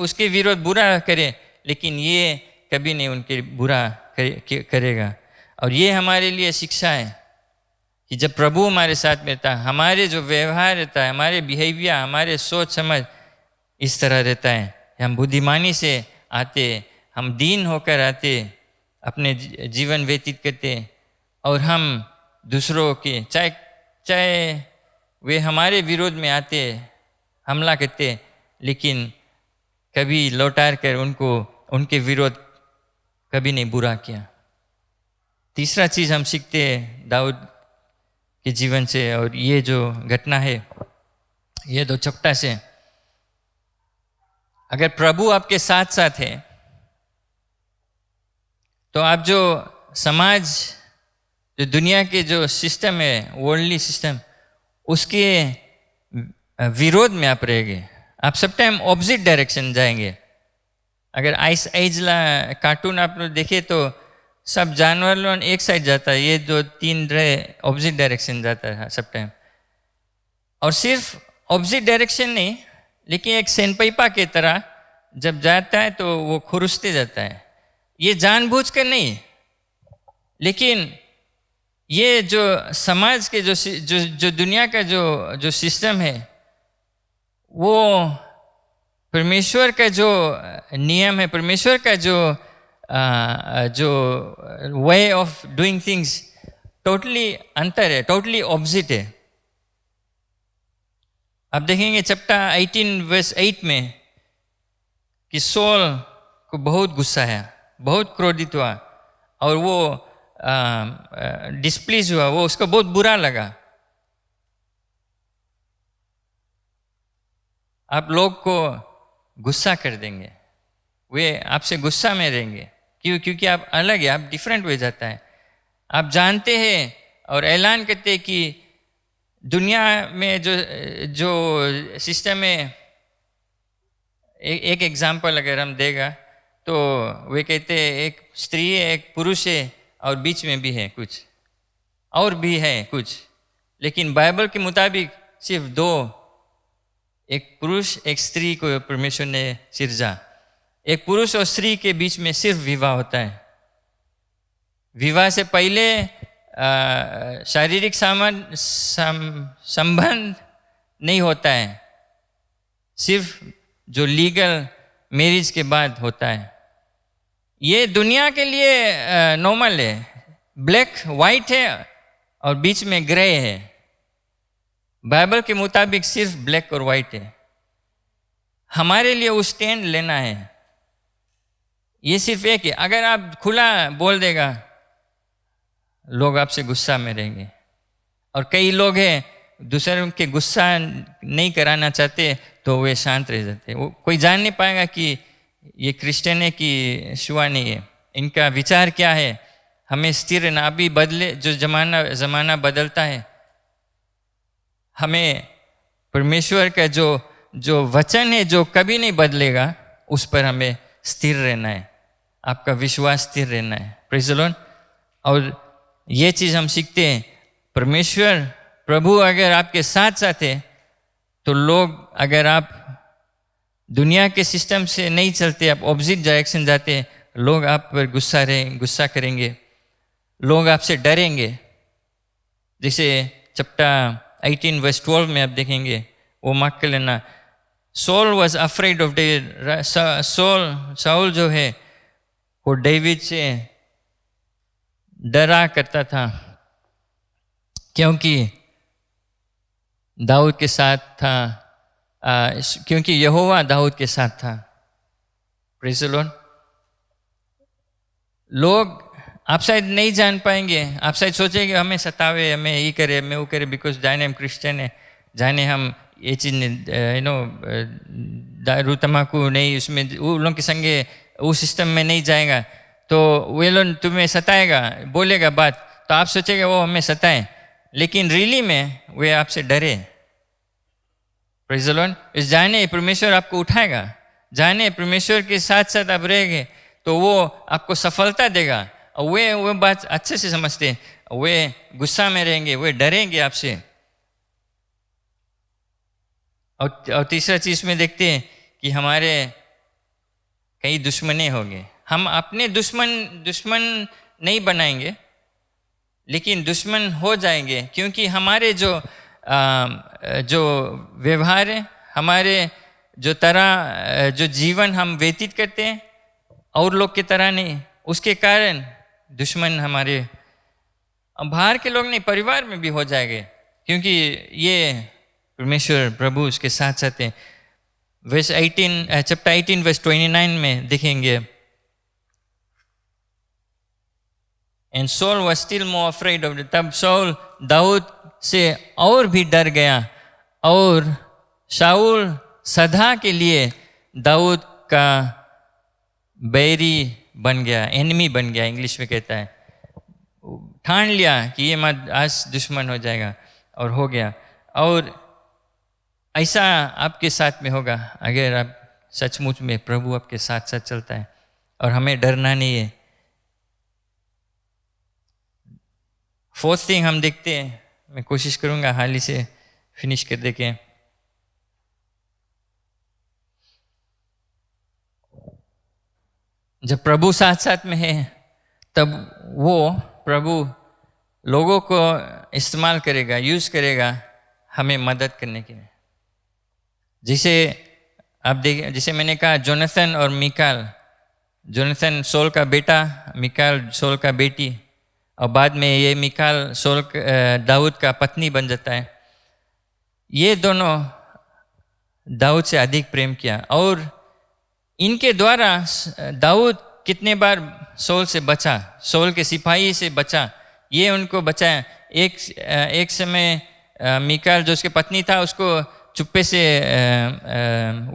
उसके विरोध बुरा करे, लेकिन ये कभी नहीं उनके बुरा करेगा। और ये हमारे लिए शिक्षा है कि जब प्रभु हमारे साथ में रहता, हमारे जो व्यवहार रहता है, हमारे बिहेवियर, हमारे सोच समझ इस तरह रहता है। हम बुद्धिमानी से आते, हम दीन होकर आते, अपने जीवन व्यतीत करते, और हम दूसरों के चाहे वे हमारे विरोध में आते, हमला करते, लेकिन कभी लौटार कर उनके विरोध कभी नहीं बुरा किया। तीसरा चीज़ हम सीखते हैं दाऊद के जीवन से, और ये जो घटना है ये 2 चैप्टर से, अगर प्रभु आपके साथ साथ है तो आप जो समाज, जो दुनिया के जो सिस्टम है, वर्ल्डली सिस्टम, उसके विरोध में आप रहेंगे। आप सब टाइम ऑपोजिट डायरेक्शन जाएंगे। अगर आइस एजला कार्टून आप लोग देखे तो सब जानवर लोग एक साइड जाता है, ये जो 3 रहे ऑपोजिट डायरेक्शन जाता है सब टाइम। और सिर्फ ऑपोजिट डायरेक्शन नहीं, लेकिन एक सेनपैपा की तरह जब जाता है तो वो खुरुसते जाता है। ये जानबूझकर नहीं, लेकिन ये जो समाज के जो दुनिया का जो सिस्टम है, वो परमेश्वर का जो नियम है, परमेश्वर का जो way of doing things totally अंतर है, टोटली ऑपोजिट है। आप देखेंगे चैप्टर 18 वर्स 8 में कि सोल को बहुत गुस्सा है, बहुत क्रोधित हुआ, और वो डिस्प्लीज हुआ, वो उसको बहुत बुरा लगा। आप लोग को गुस्सा कर देंगे, वे आपसे गुस्सा में रहेंगे। क्योंकि आप अलग है, आप डिफरेंट हो जाता है। आप जानते हैं और ऐलान करते हैं कि दुनिया में जो सिस्टम है, एक एग्जाम्पल अगर हम देगा तो वे कहते हैं एक स्त्री है, एक पुरुष है, और बीच में भी है कुछ और भी है कुछ, लेकिन बाइबल के मुताबिक सिर्फ 2, एक पुरुष एक स्त्री को परमेश्वर ने सिरजा। एक पुरुष और स्त्री के बीच में सिर्फ विवाह होता है। विवाह से पहले शारीरिक संबंध नहीं होता है, सिर्फ जो लीगल मैरिज के बाद होता है। ये दुनिया के लिए नॉर्मल है, ब्लैक वाइट है और बीच में ग्रे है। बाइबल के मुताबिक सिर्फ ब्लैक और वाइट है। हमारे लिए वो स्टैंड लेना है। ये सिर्फ एक है। अगर आप खुला बोल देगा, लोग आपसे गुस्सा में रहेंगे। और कई लोग हैं दूसरों के गुस्सा नहीं कराना चाहते तो वे शांत रह जाते। वो कोई जान नहीं पाएगा कि ये क्रिश्चियन है कि शुआ नहीं है, इनका विचार क्या है। हमें स्थिर रहना। अभी बदले जो जमाना बदलता है, हमें परमेश्वर का जो वचन है जो कभी नहीं बदलेगा, उस पर हमें स्थिर रहना है। आपका विश्वास स्थिर रहना है। Praise the Lord. और ये चीज़ हम सीखते हैं, परमेश्वर प्रभु अगर आपके साथ साथ है तो लोग, अगर आप दुनिया के सिस्टम से नहीं चलते, आप ऑपोजिट डायरेक्शन जाते, लोग आप पर गुस्सा करेंगे, लोग आपसे डरेंगे। जैसे चैप्टर 18 वर्स 12 में आप देखेंगे, वो मार्क कर लेना। Saul was afraid of David. Saul जो है वो डेविड से डरा करता था, क्योंकि दाऊद के साथ था, क्योंकि यहोवा दाऊद के साथ था। Praise the Lord. लोग आप शायद नहीं जान पाएंगे, आप शायद सोचेंगे हमें सतावे, हमें ये करे, हमें वो करे, बिकॉज जाने हम क्रिश्चियन है, जाने हम ये चीज़ दारू तम्बाकू नहीं, उसमें वो लोग के संगे उस सिस्टम में नहीं जाएगा तो वे लोग तुम्हें सताएगा, बोलेगा बात, तो आप सोचेंगे वो हमें सताए, लेकिन रियली में वे आपसे डरे। Praise the Lord. इस जाने परमेश्वर आपको उठाएगा, जाने परमेश्वर के साथ साथ आप रहेंगे तो वो आपको सफलता देगा। और वे बात अच्छे से समझते हैं, वे गुस्सा में रहेंगे, वे डरेंगे आपसे। और तीसरा चीज़ में देखते हैं कि हमारे कई दुश्मने होंगे। हम अपने दुश्मन नहीं बनाएंगे, लेकिन दुश्मन हो जाएंगे, क्योंकि हमारे जो व्यवहार है, हमारे जो जीवन हम व्यतीत करते हैं और लोग की तरह नहीं, उसके कारण दुश्मन हमारे बाहर के लोग नहीं, परिवार में भी हो जाएंगे, क्योंकि ये परमेश्वर प्रभु उसके साथ साथ हैं। वर्स 18 चैप्टर 18 वर्स 29 में देखेंगे, and Saul was still more afraid of. तब सॉल दाऊद से और भी डर गया, और शाऊल सदा के लिए दाऊद का बैरी बन गया, एनिमी बन गया, इंग्लिश में कहता है। ठान लिया कि ये मत आज दुश्मन हो जाएगा, और हो गया। और ऐसा आपके साथ में होगा अगर आप सचमुच में प्रभु आपके साथ साथ चलता है, और हमें डरना नहीं है। फोर्थ थिंग हम देखते हैं, मैं कोशिश करूंगा हाल ही से फिनिश कर दे के। जब प्रभु साथ साथ में है तब वो प्रभु लोगों को इस्तेमाल करेगा, यूज करेगा हमें मदद करने के लिए। जैसे आप देखें, जैसे मैंने कहा जोनाथन और मिकाल, जोनाथन सॉल का बेटा, मिकाल सॉल का बेटी, और बाद में ये मिकाल दाऊद का पत्नी बन जाता है। ये दोनों दाऊद से अधिक प्रेम किया, और इनके द्वारा दाऊद कितने बार सॉल से बचा, सॉल के सिपाही से बचा, ये उनको बचाया। एक समय मिकाल जो उसके पत्नी था उसको चुप्पे से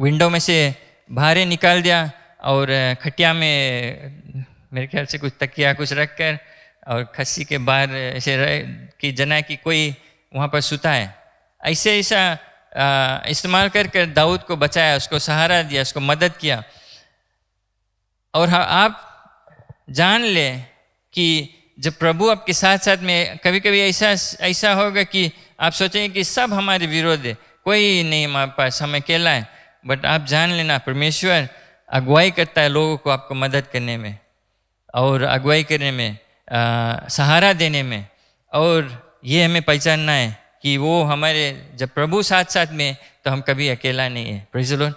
विंडो में से बाहर निकाल दिया, और खटिया में मेरे ख्याल से कुछ तकिया कुछ रख कर और खस्सी के बाहर ऐसे कि जना कि कोई वहाँ पर सुता है, ऐसा इस्तेमाल कर दाऊद को बचाया, उसको सहारा दिया, उसको मदद किया। और आप जान ले कि जब प्रभु आपके साथ साथ में, कभी कभी ऐसा होगा कि आप सोचेंगे कि सब हमारे विरोध है, कोई नहीं हमारे पास, हम अकेला है, बट आप जान लेना परमेश्वर अगुवाई करता है लोगों को आपको मदद करने में, और अगुवाई करने में, सहारा देने में। और ये हमें पहचानना है कि वो हमारे, जब प्रभु साथ साथ में, तो हम कभी अकेला नहीं है। Praise the Lord.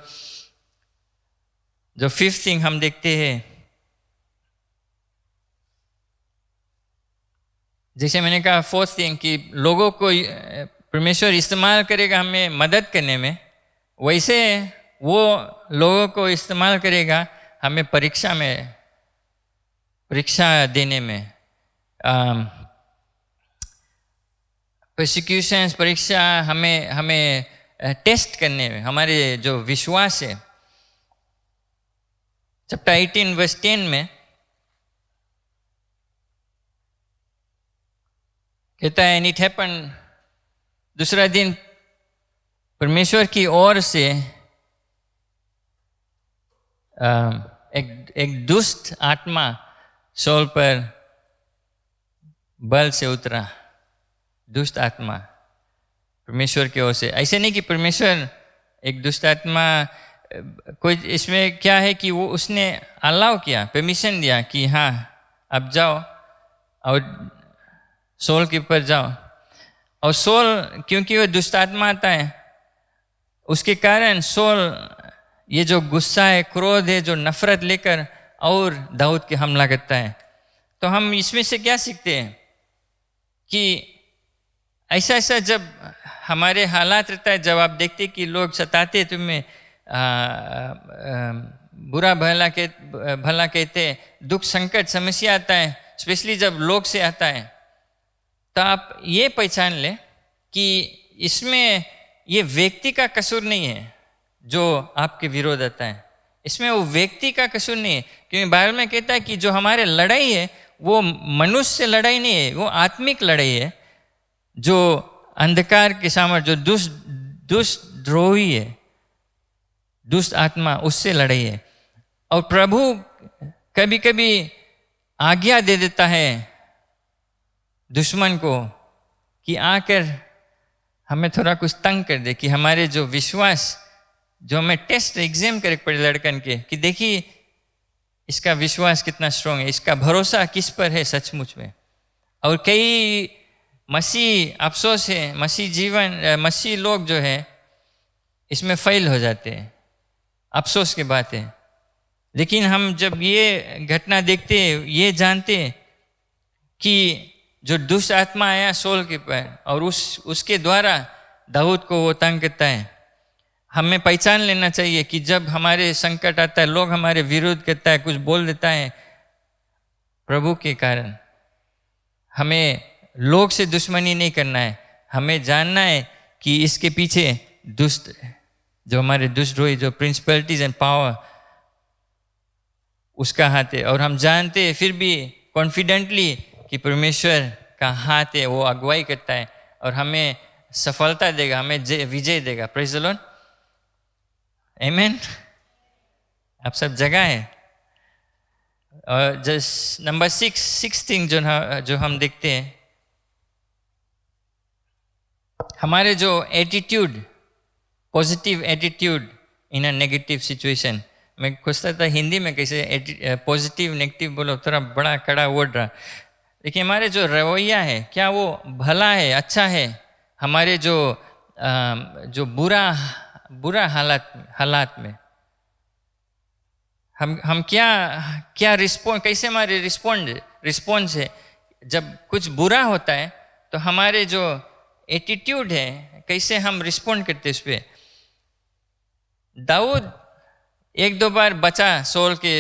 जो फिफ्थ थिंग हम देखते हैं, जैसे मैंने कहा फोर्थ थिंग कि लोगों को परमेश्वर इस्तेमाल करेगा हमें मदद करने में, वैसे वो लोगों को इस्तेमाल करेगा हमें परीक्षा देने में। प्रोसिक्यूशंस, परीक्षा हमें टेस्ट करने में, हमारे जो विश्वास है। चैप्टर 18 वर्स 10 में कहता है, एंड इट हैपन, दूसरा दिन परमेश्वर की ओर से एक दुष्ट आत्मा शॉल पर बल से उतरा। दुष्ट आत्मा परमेश्वर की ओर से, ऐसे नहीं कि परमेश्वर एक दुष्ट आत्मा, कोई इसमें क्या है कि वो उसने अलाउ किया, परमिशन दिया कि हाँ अब जाओ और सोल के ऊपर जाओ। और सोल, क्योंकि वो दुष्ट आत्मा आता है, उसके कारण सोल ये जो गुस्सा है, क्रोध है, जो नफरत लेकर और दाऊद के हमला करता है। तो हम इसमें से क्या सीखते हैं कि ऐसा जब हमारे हालात रहता है, जब आप देखते कि लोग सताते तुम्हें, बुरा भला कहते, दुख संकट समस्या आता है, स्पेशली जब लोग से आता है, तो आप ये पहचान लें कि इसमें ये व्यक्ति का कसूर नहीं है जो आपके विरोध आता है। इसमें वो व्यक्ति का कसूर नहीं है, क्योंकि बाइबल में कहता है कि जो हमारे लड़ाई है वो मनुष्य से लड़ाई नहीं है, वो आत्मिक लड़ाई है। जो अंधकार के सामर्थ्य, जो दुष्ट द्रोही है, दुष्ट आत्मा, उससे लड़ाई है। और प्रभु कभी कभी आज्ञा दे देता है दुश्मन को कि आकर हमें थोड़ा कुछ तंग कर दे, कि हमारे जो विश्वास, जो हमें टेस्ट एग्जाम करे पड़े लड़कन के, कि देखिए इसका विश्वास कितना स्ट्रांग है, इसका भरोसा किस पर है सचमुच में। और कई मसीह, अफसोस है, मसीह लोग जो है इसमें फेल हो जाते हैं, अफसोस की बात है। लेकिन हम जब ये घटना देखते हैं, ये जानते हैं कि जो दुष्ट आत्मा आया सोल के पर और उसके द्वारा दाऊद को वो तंग करता है, हमें पहचान लेना चाहिए कि जब हमारे संकट आता है, लोग हमारे विरोध करता है, कुछ बोल देता है, प्रभु के कारण हमें लोग से दुश्मनी नहीं करना है। हमें जानना है कि इसके पीछे दुष्ट, जो हमारे दुष्टद्रोही, जो प्रिंसिपलिटीज एंड पावर, उसका हाथ है। और हम जानते हैं फिर भी कॉन्फिडेंटली कि परमेश्वर का हाथ है, वो अगुवाई करता है और हमें सफलता देगा, हमें विजय देगा। प्रेज द लॉर्ड, आमीन। आप सब जगह है। और जस्ट नंबर 6 थिंग जो हम देखते हैं, हमारे जो attitude, positive attitude in a negative situation. मैं खोजता था हिंदी में कैसे पॉजिटिव नेगेटिव बोलो, थोड़ा बड़ा कड़ा वर्ड रहा। देखिए हमारे जो रवैया है, क्या वो भला है, अच्छा है? हमारे जो बुरा हालात में हम क्या रिस्पॉन्ड, कैसे हमारे रिस्पॉन्स है जब कुछ बुरा होता है, तो हमारे जो एटीट्यूड है, कैसे हम रिस्पॉन्ड करते उस पर। दाऊद 1-2 बार बचा सोल के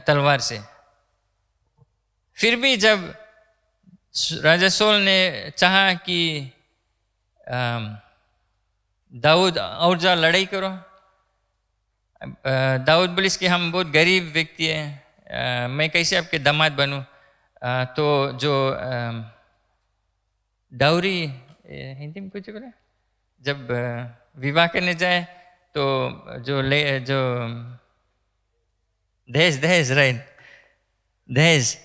तलवार से, फिर भी जब राजा सोल ने चाहा कि दाऊद और जा लड़ाई करो, दाऊद बोलिस कि हम बहुत गरीब व्यक्ति हैं, मैं कैसे आपके दामाद बनूं। तो जो डाउरी हिंदी में कुछ बोले, जब विवाह करने जाए तो जो दहेज राइट, दहेज।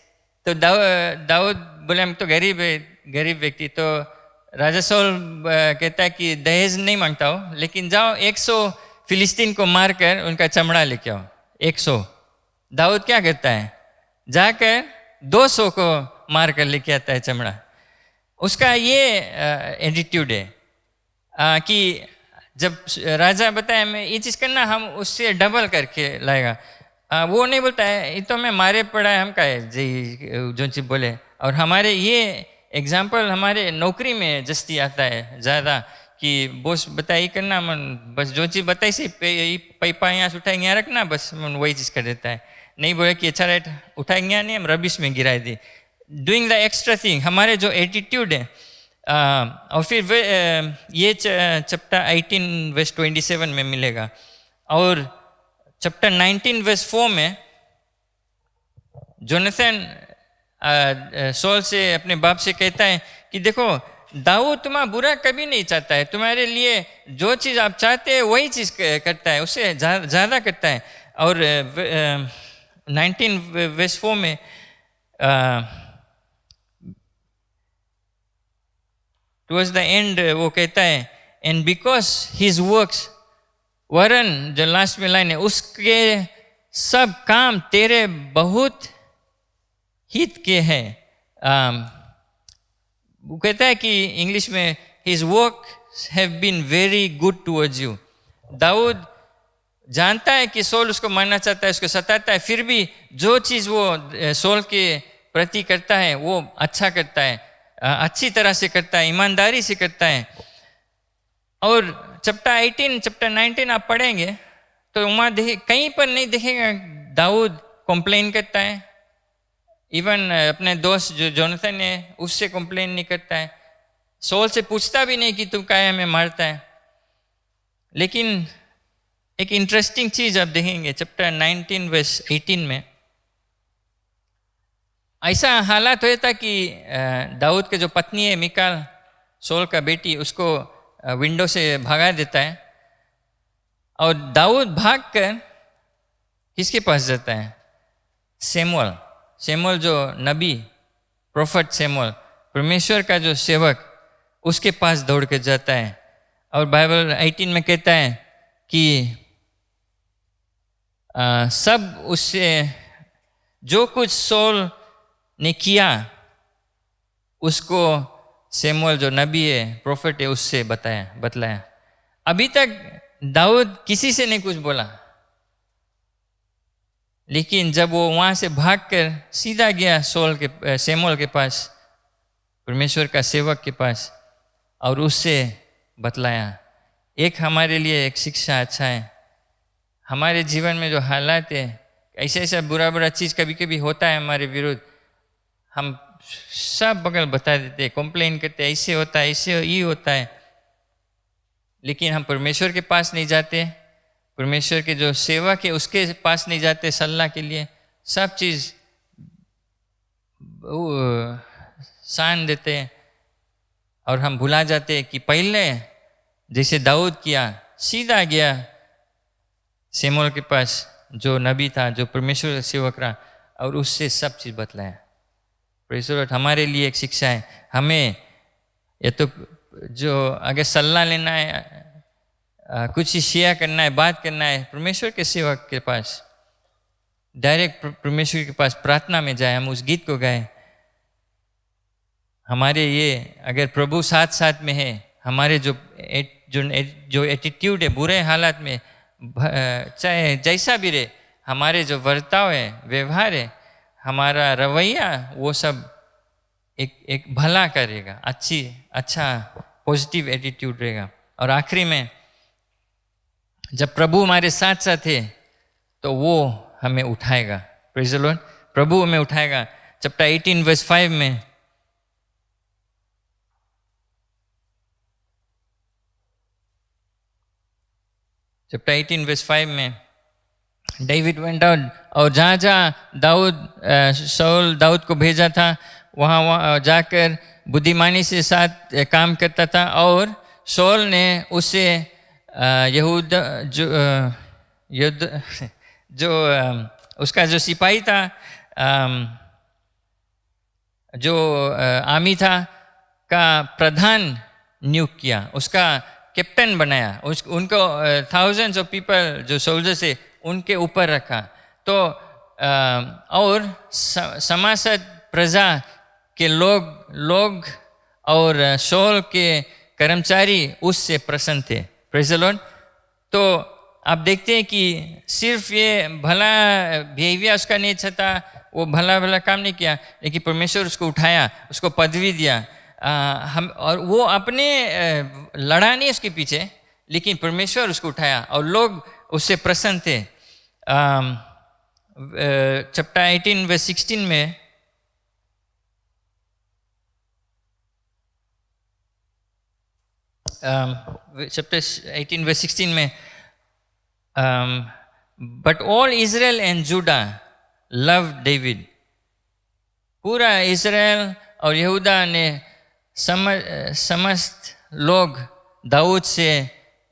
तो दाऊद बोले हम तो गरीब व्यक्ति। तो राजा साउल कहता है कि दहेज नहीं मांगता हो, लेकिन जाओ 100 फिलिस्तीन को मारकर उनका चमड़ा लेके आओ। 100। दाऊद क्या करता है, जाकर 200 को मारकर लेके आता है चमड़ा। उसका ये एटीट्यूड है कि जब राजा बताए मैं ये चीज़ करना, हम उससे डबल करके लाएगा। वो नहीं बोलता है ये तो मैं मारे पड़ा है हम का है जी जो चीज बोले। और हमारे ये एग्जाम्पल हमारे नौकरी में जस्ती आता है ज़्यादा कि बॉस बताई करना मन बस जो चीज़ बताई सी पैपा यहाँ से उठाएंगे यहाँ रखना बस मन वही चीज़ कर देता है। नहीं बोले कि अच्छा राइट उठाएंगे यहाँ नहीं हम रबिश में गिरा दी डूइंग द एक्स्ट्रा थिंग हमारे जो एटीट्यूड है। और फिर ये चैप्टर 18 वर्स 27 में मिलेगा और चैप्टर 19 वर्स 4 में जोनाथन सॉल से अपने बाप से कहता है कि देखो दाऊद तुम्हारा बुरा कभी नहीं चाहता है, तुम्हारे लिए जो चीज़ आप चाहते हैं वही चीज़ करता है, उससे ज़्यादा करता है। और 19 वर्स 4 में टुवर्ड्स द एंड वो कहता है एंड बिकॉज हिज वर्क्स वरन जो लास्ट में लाइन है उसके सब काम तेरे बहुत हित के हैं। वो कहता है कि इंग्लिश में his work have been very good towards you. दाऊद जानता है कि सोल उसको मारना चाहता है, उसको सताता है, फिर भी जो चीज़ वो सोल के प्रति करता है वो अच्छा करता है, अच्छी तरह से करता है, ईमानदारी से करता है। और चैप्टर 18 चैप्टर 19 आप पढ़ेंगे तो वहाँ कहीं पर नहीं देखेगा दाऊद कंप्लेन करता है। इवन अपने दोस्त जो जोनाथन है उससे कंप्लेन नहीं करता है, सोल से पूछता भी नहीं कि तू क्या हमें मारता है। लेकिन एक इंटरेस्टिंग चीज आप देखेंगे चैप्टर 19 वर्स 18 में ऐसा हालात हुआ था कि दाऊद के जो पत्नी है मिकाल सोल का बेटी उसको विंडो से भगा देता है और दाऊद भागकर किसके पास जाता है? सैमुअल जो नबी प्रोफेट सैमुअल परमेश्वर का जो सेवक उसके पास दौड़ कर जाता है। और बाइबल 18 में कहता है कि सब उससे जो कुछ सोल ने किया उसको सैमुअल जो नबी है प्रोफेट है उससे बतलाया। अभी तक दाऊद किसी से नहीं कुछ बोला, लेकिन जब वो वहाँ से भागकर सीधा गया सैमुअल के पास परमेश्वर का सेवक के पास और उससे बतलाया। एक हमारे लिए एक शिक्षा अच्छा है। हमारे जीवन में जो हालात है ऐसा बुरा चीज़ कभी कभी होता है हमारे विरुद्ध, हम सब बगल बता देते, कंप्लेन करते, ऐसे होता है ऐसे ये होता है, लेकिन हम परमेश्वर के पास नहीं जाते, परमेश्वर के जो सेवक है उसके पास नहीं जाते सलाह के लिए, सब चीज़ सान देते हैं और हम भुला जाते कि पहले जैसे दाऊद किया सीधा गया सैमुअल के पास जो नबी था जो परमेश्वर सेवक रहा और उससे सब चीज़ बतलाया। परमेश्वर हमारे लिए एक शिक्षा है। हमें ये तो जो अगर सलाह लेना है कुछ शेयर करना है बात करना है परमेश्वर के सेवक के पास डायरेक्ट परमेश्वर के पास प्रार्थना में जाए, हम उस गीत को गाए। हमारे ये अगर प्रभु साथ साथ में है, हमारे जो एटीट्यूड है बुरे हालात में चाहे जैसा भी रहे, हमारे जो बर्ताव है व्यवहार है हमारा रवैया वो सब एक भला करेगा, अच्छा पॉजिटिव एटीट्यूड रहेगा। और आखिरी में जब प्रभु हमारे साथ साथ है तो वो हमें उठाएगा। प्रेज़ द लॉर्ड, प्रभु हमें उठाएगा। चैप्टर 18 वर्स 5 में चैप्टर 18 वर्स 5 में डेविड वेंट आउट और जहाँ दाऊद को भेजा था वहाँ जाकर बुद्धिमानी से साथ काम करता था। और शाऊल ने उसे जो उसका जो सिपाही था जो आर्मी था का प्रधान नियुक्त किया, उसका कैप्टन बनाया, उनको थाउजेंड्स ऑफ पीपल जो सोल्जर्स है उनके ऊपर रखा। तो और समासद प्रजा के लोग और शाऊल के कर्मचारी उससे प्रसन्न थे। Praise the Lord. तो आप देखते हैं कि सिर्फ ये भला बिहेवियर उसका नहीं अच्छा था, वो भला भला काम नहीं किया, लेकिन परमेश्वर उसको उठाया, उसको पदवी दिया। हम और वो अपने लड़ा नहीं उसके पीछे, लेकिन परमेश्वर उसको उठाया और लोग उससे प्रसन्न थे। चैप्टर 18 वर्स 16 में चैप्टर 18 वर्स 16 में but all Israel and Judah love David. पूरा इजराइल और यहूदा ने समस्त लोग दाऊद से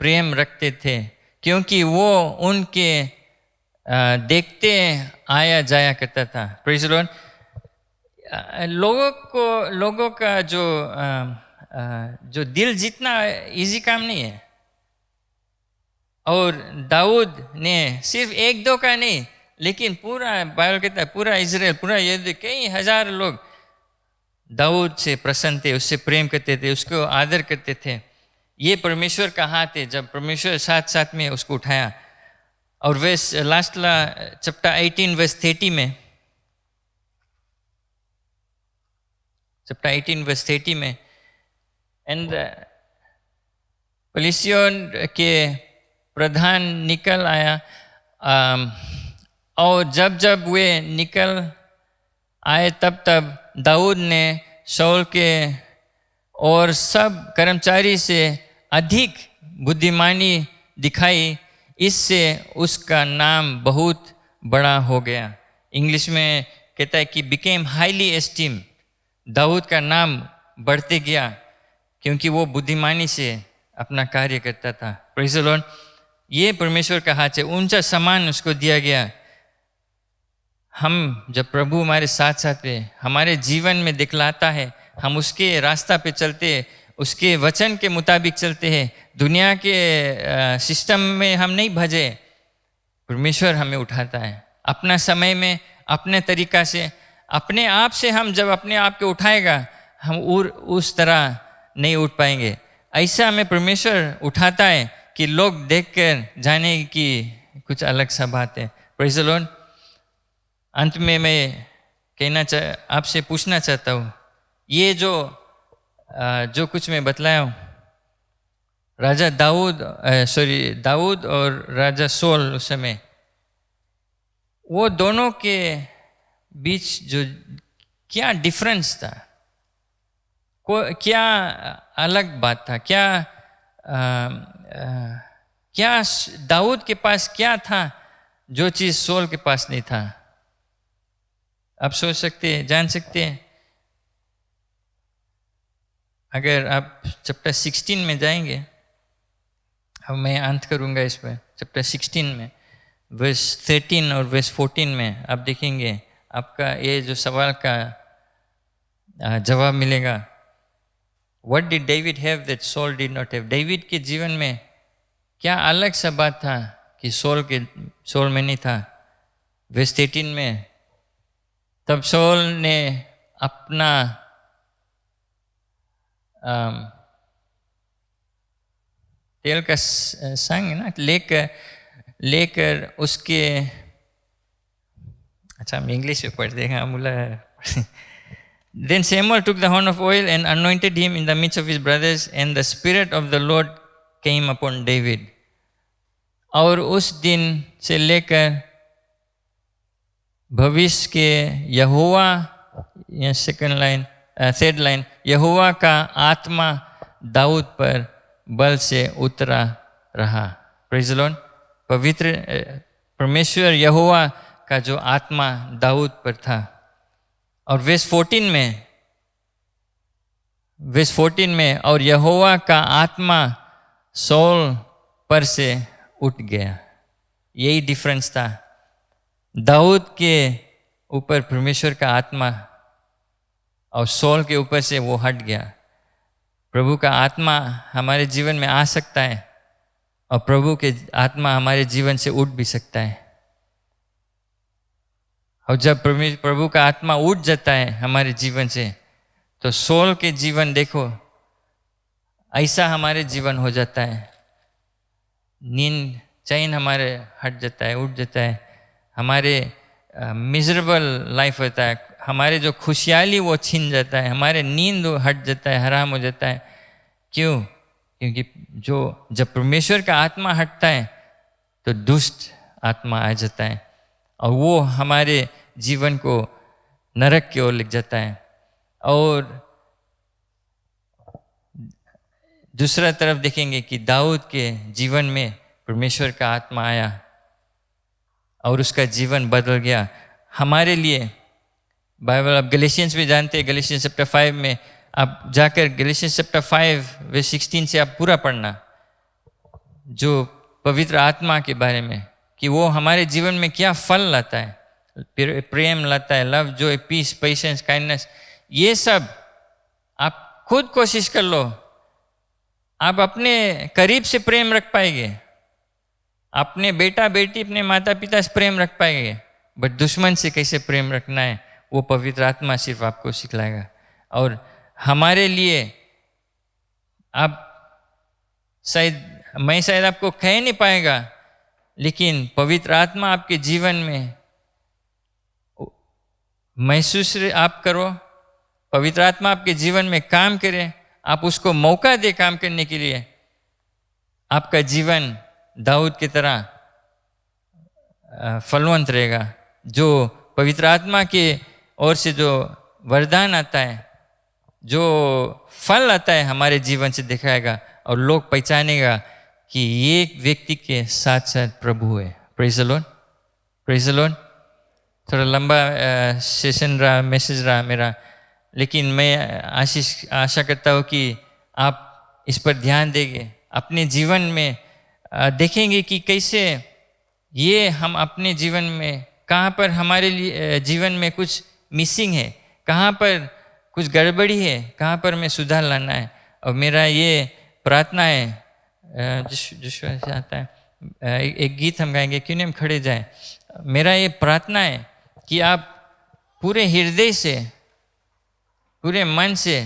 प्रेम रखते थे, क्योंकि वो उनके देखते आया जाया करता था। Praise the Lord. लोगों का जो दिल जीतना इजी काम नहीं है। और दाऊद ने सिर्फ एक दो का नहीं, लेकिन पूरा बाइबल कहता है पूरा इजराइल, पूरा यहूदा, कई हजार लोग दाऊद से प्रसन्न थे, उससे प्रेम करते थे, उसको आदर करते थे। ये परमेश्वर का हाथ है, जब परमेश्वर साथ साथ में उसको उठाया। और वर्स लास्ट चैप्टर 18 वर्स 30 में, चैप्टर 18 वर्स 30 में, एंड पुलिसियों के प्रधान निकल आया, और जब जब वे निकल आए तब तब दाऊद ने शाऊल के और सब कर्मचारी से अधिक बुद्धिमानी दिखाई, इससे उसका नाम बहुत बड़ा हो गया। इंग्लिश में कहता है कि बिकेम हाईली एस्टीम। दाऊद का नाम बढ़ते गया क्योंकि वो बुद्धिमानी से अपना कार्य करता था। Praise the Lord. ये परमेश्वर का हाथ है, ऊंचा सम्मान उसको दिया गया। हम जब प्रभु हमारे साथ साथ है, हमारे जीवन में दिखलाता है, हम उसके रास्ता पे चलते हैं, उसके वचन के मुताबिक चलते हैं, दुनिया के सिस्टम में हम नहीं भजे, परमेश्वर हमें उठाता है अपना समय में, अपने तरीका से, अपने आप से। हम जब अपने आप को उठाएगा, हम उस तरह नहीं उठ पाएंगे। ऐसा हमें परमेश्वर उठाता है कि लोग देखकर जाने की कुछ अलग सा बात है। Praise the Lord. अंत में मैं आपसे पूछना चाहता हूँ, ये जो कुछ मैं बतलाया हूँ, राजा दाऊद और राजा शाऊल उस समय, वो दोनों के बीच जो क्या डिफरेंस था, क्या अलग बात था, क्या दाऊद के पास क्या था जो चीज़ शाऊल के पास नहीं था? आप सोच सकते हैं, जान सकते हैं। अगर आप चैप्टर 16 में जाएंगे, अब मैं अंत करूंगा इस पर। चैप्टर 16 में वर्स 13 और वर्स 14 में आप देखेंगे, आपका ये जो सवाल का जवाब मिलेगा। What did David have that Saul did not have? David के जीवन में क्या अलग सा बात था कि शाऊल में नहीं था? वर्स 13 में, तब शाऊल ने अपना तेल का संग ना लेकर उसके, अच्छा हम इंग्लिश में पढ़ देगा मुला। Then Samuel took the horn of oil and anointed him in the midst of his brothers, and the Spirit of the Lord came upon David. और उस दिन से लेकर भविष्य के यहोवा, या थर्ड लाइन, यहोवा का आत्मा दाऊद पर बल से उतरा रहा। Praise the Lord. पवित्र परमेश्वर यहोवा का जो आत्मा दाऊद पर था। और वर्स 14 में, और यहोवा का आत्मा शाऊल पर से उठ गया। यही डिफरेंस था। दाऊद के ऊपर परमेश्वर का आत्मा और शाऊल के ऊपर से वो हट गया। प्रभु का आत्मा हमारे जीवन में आ सकता है और प्रभु के आत्मा हमारे जीवन से उठ भी सकता है। और जब प्रभु का आत्मा उठ जाता है हमारे जीवन से, तो शाऊल के जीवन देखो, ऐसा हमारे जीवन हो जाता है। नींद चैन हमारे हट जाता है, उठ जाता है, हमारे मिजरेबल लाइफ होता है, हमारे जो खुशहाली वो छीन जाता है, हमारे नींद हट जाता है, हराम हो जाता है। क्यों? क्योंकि जब परमेश्वर का आत्मा हटता है तो दुष्ट आत्मा आ जाता है और वो हमारे जीवन को नरक की ओर ले जाता है। और दूसरा तरफ देखेंगे कि दाऊद के जीवन में परमेश्वर का आत्मा आया और उसका जीवन बदल गया हमारे लिए। बाइबल आप गैलेशियंस में जानते हैं, गैलेशियंस चैप्टर 5 में आप जाकर गैलेशियंस चैप्टर 5 वर्स 16 से आप पूरा पढ़ना, जो पवित्र आत्मा के बारे में कि वो हमारे जीवन में क्या फल लाता है, प्रेम लाता है, love, joy, peace, patience, kindness. ये सब आप खुद कोशिश कर लो, आप अपने करीब से प्रेम रख पाएंगे, अपने बेटा बेटी, अपने माता पिता से प्रेम रख पाएंगे, बट दुश्मन से कैसे प्रेम रखना है वो पवित्र आत्मा सिर्फ आपको सिखलाएगा। और हमारे लिए आप मैं शायद आपको कह नहीं पाएगा, लेकिन पवित्र आत्मा आपके जीवन में महसूस आप करो, पवित्र आत्मा आपके जीवन में काम करे, आप उसको मौका दे काम करने के लिए, आपका जीवन दाऊद की तरह फलवंत रहेगा। जो पवित्र आत्मा के ओर से जो वरदान आता है, जो फल आता है हमारे जीवन से दिखाएगा और लोग पहचानेगा कि ये व्यक्ति के साथ साथ प्रभु है। Praise the Lord, praise the Lord. थोड़ा लंबा सेशन रहा, मैसेज रहा मेरा, लेकिन मैं आशा करता हूँ कि आप इस पर ध्यान देंगे, अपने जीवन में देखेंगे कि कैसे ये हम अपने जीवन में कहाँ पर हमारे लिए जीवन में कुछ मिसिंग है, कहाँ पर कुछ गड़बड़ी है, कहाँ पर मैं सुधार लाना है। और मेरा ये प्रार्थना है, जिस आता है एक गीत हम गाएंगे, क्यों नहीं हम खड़े जाए। मेरा ये प्रार्थना है कि आप पूरे हृदय से, पूरे मन से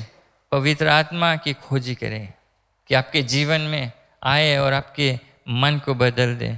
पवित्र आत्मा की खोजी करें कि आपके जीवन में आए और आपके मन को बदल दे।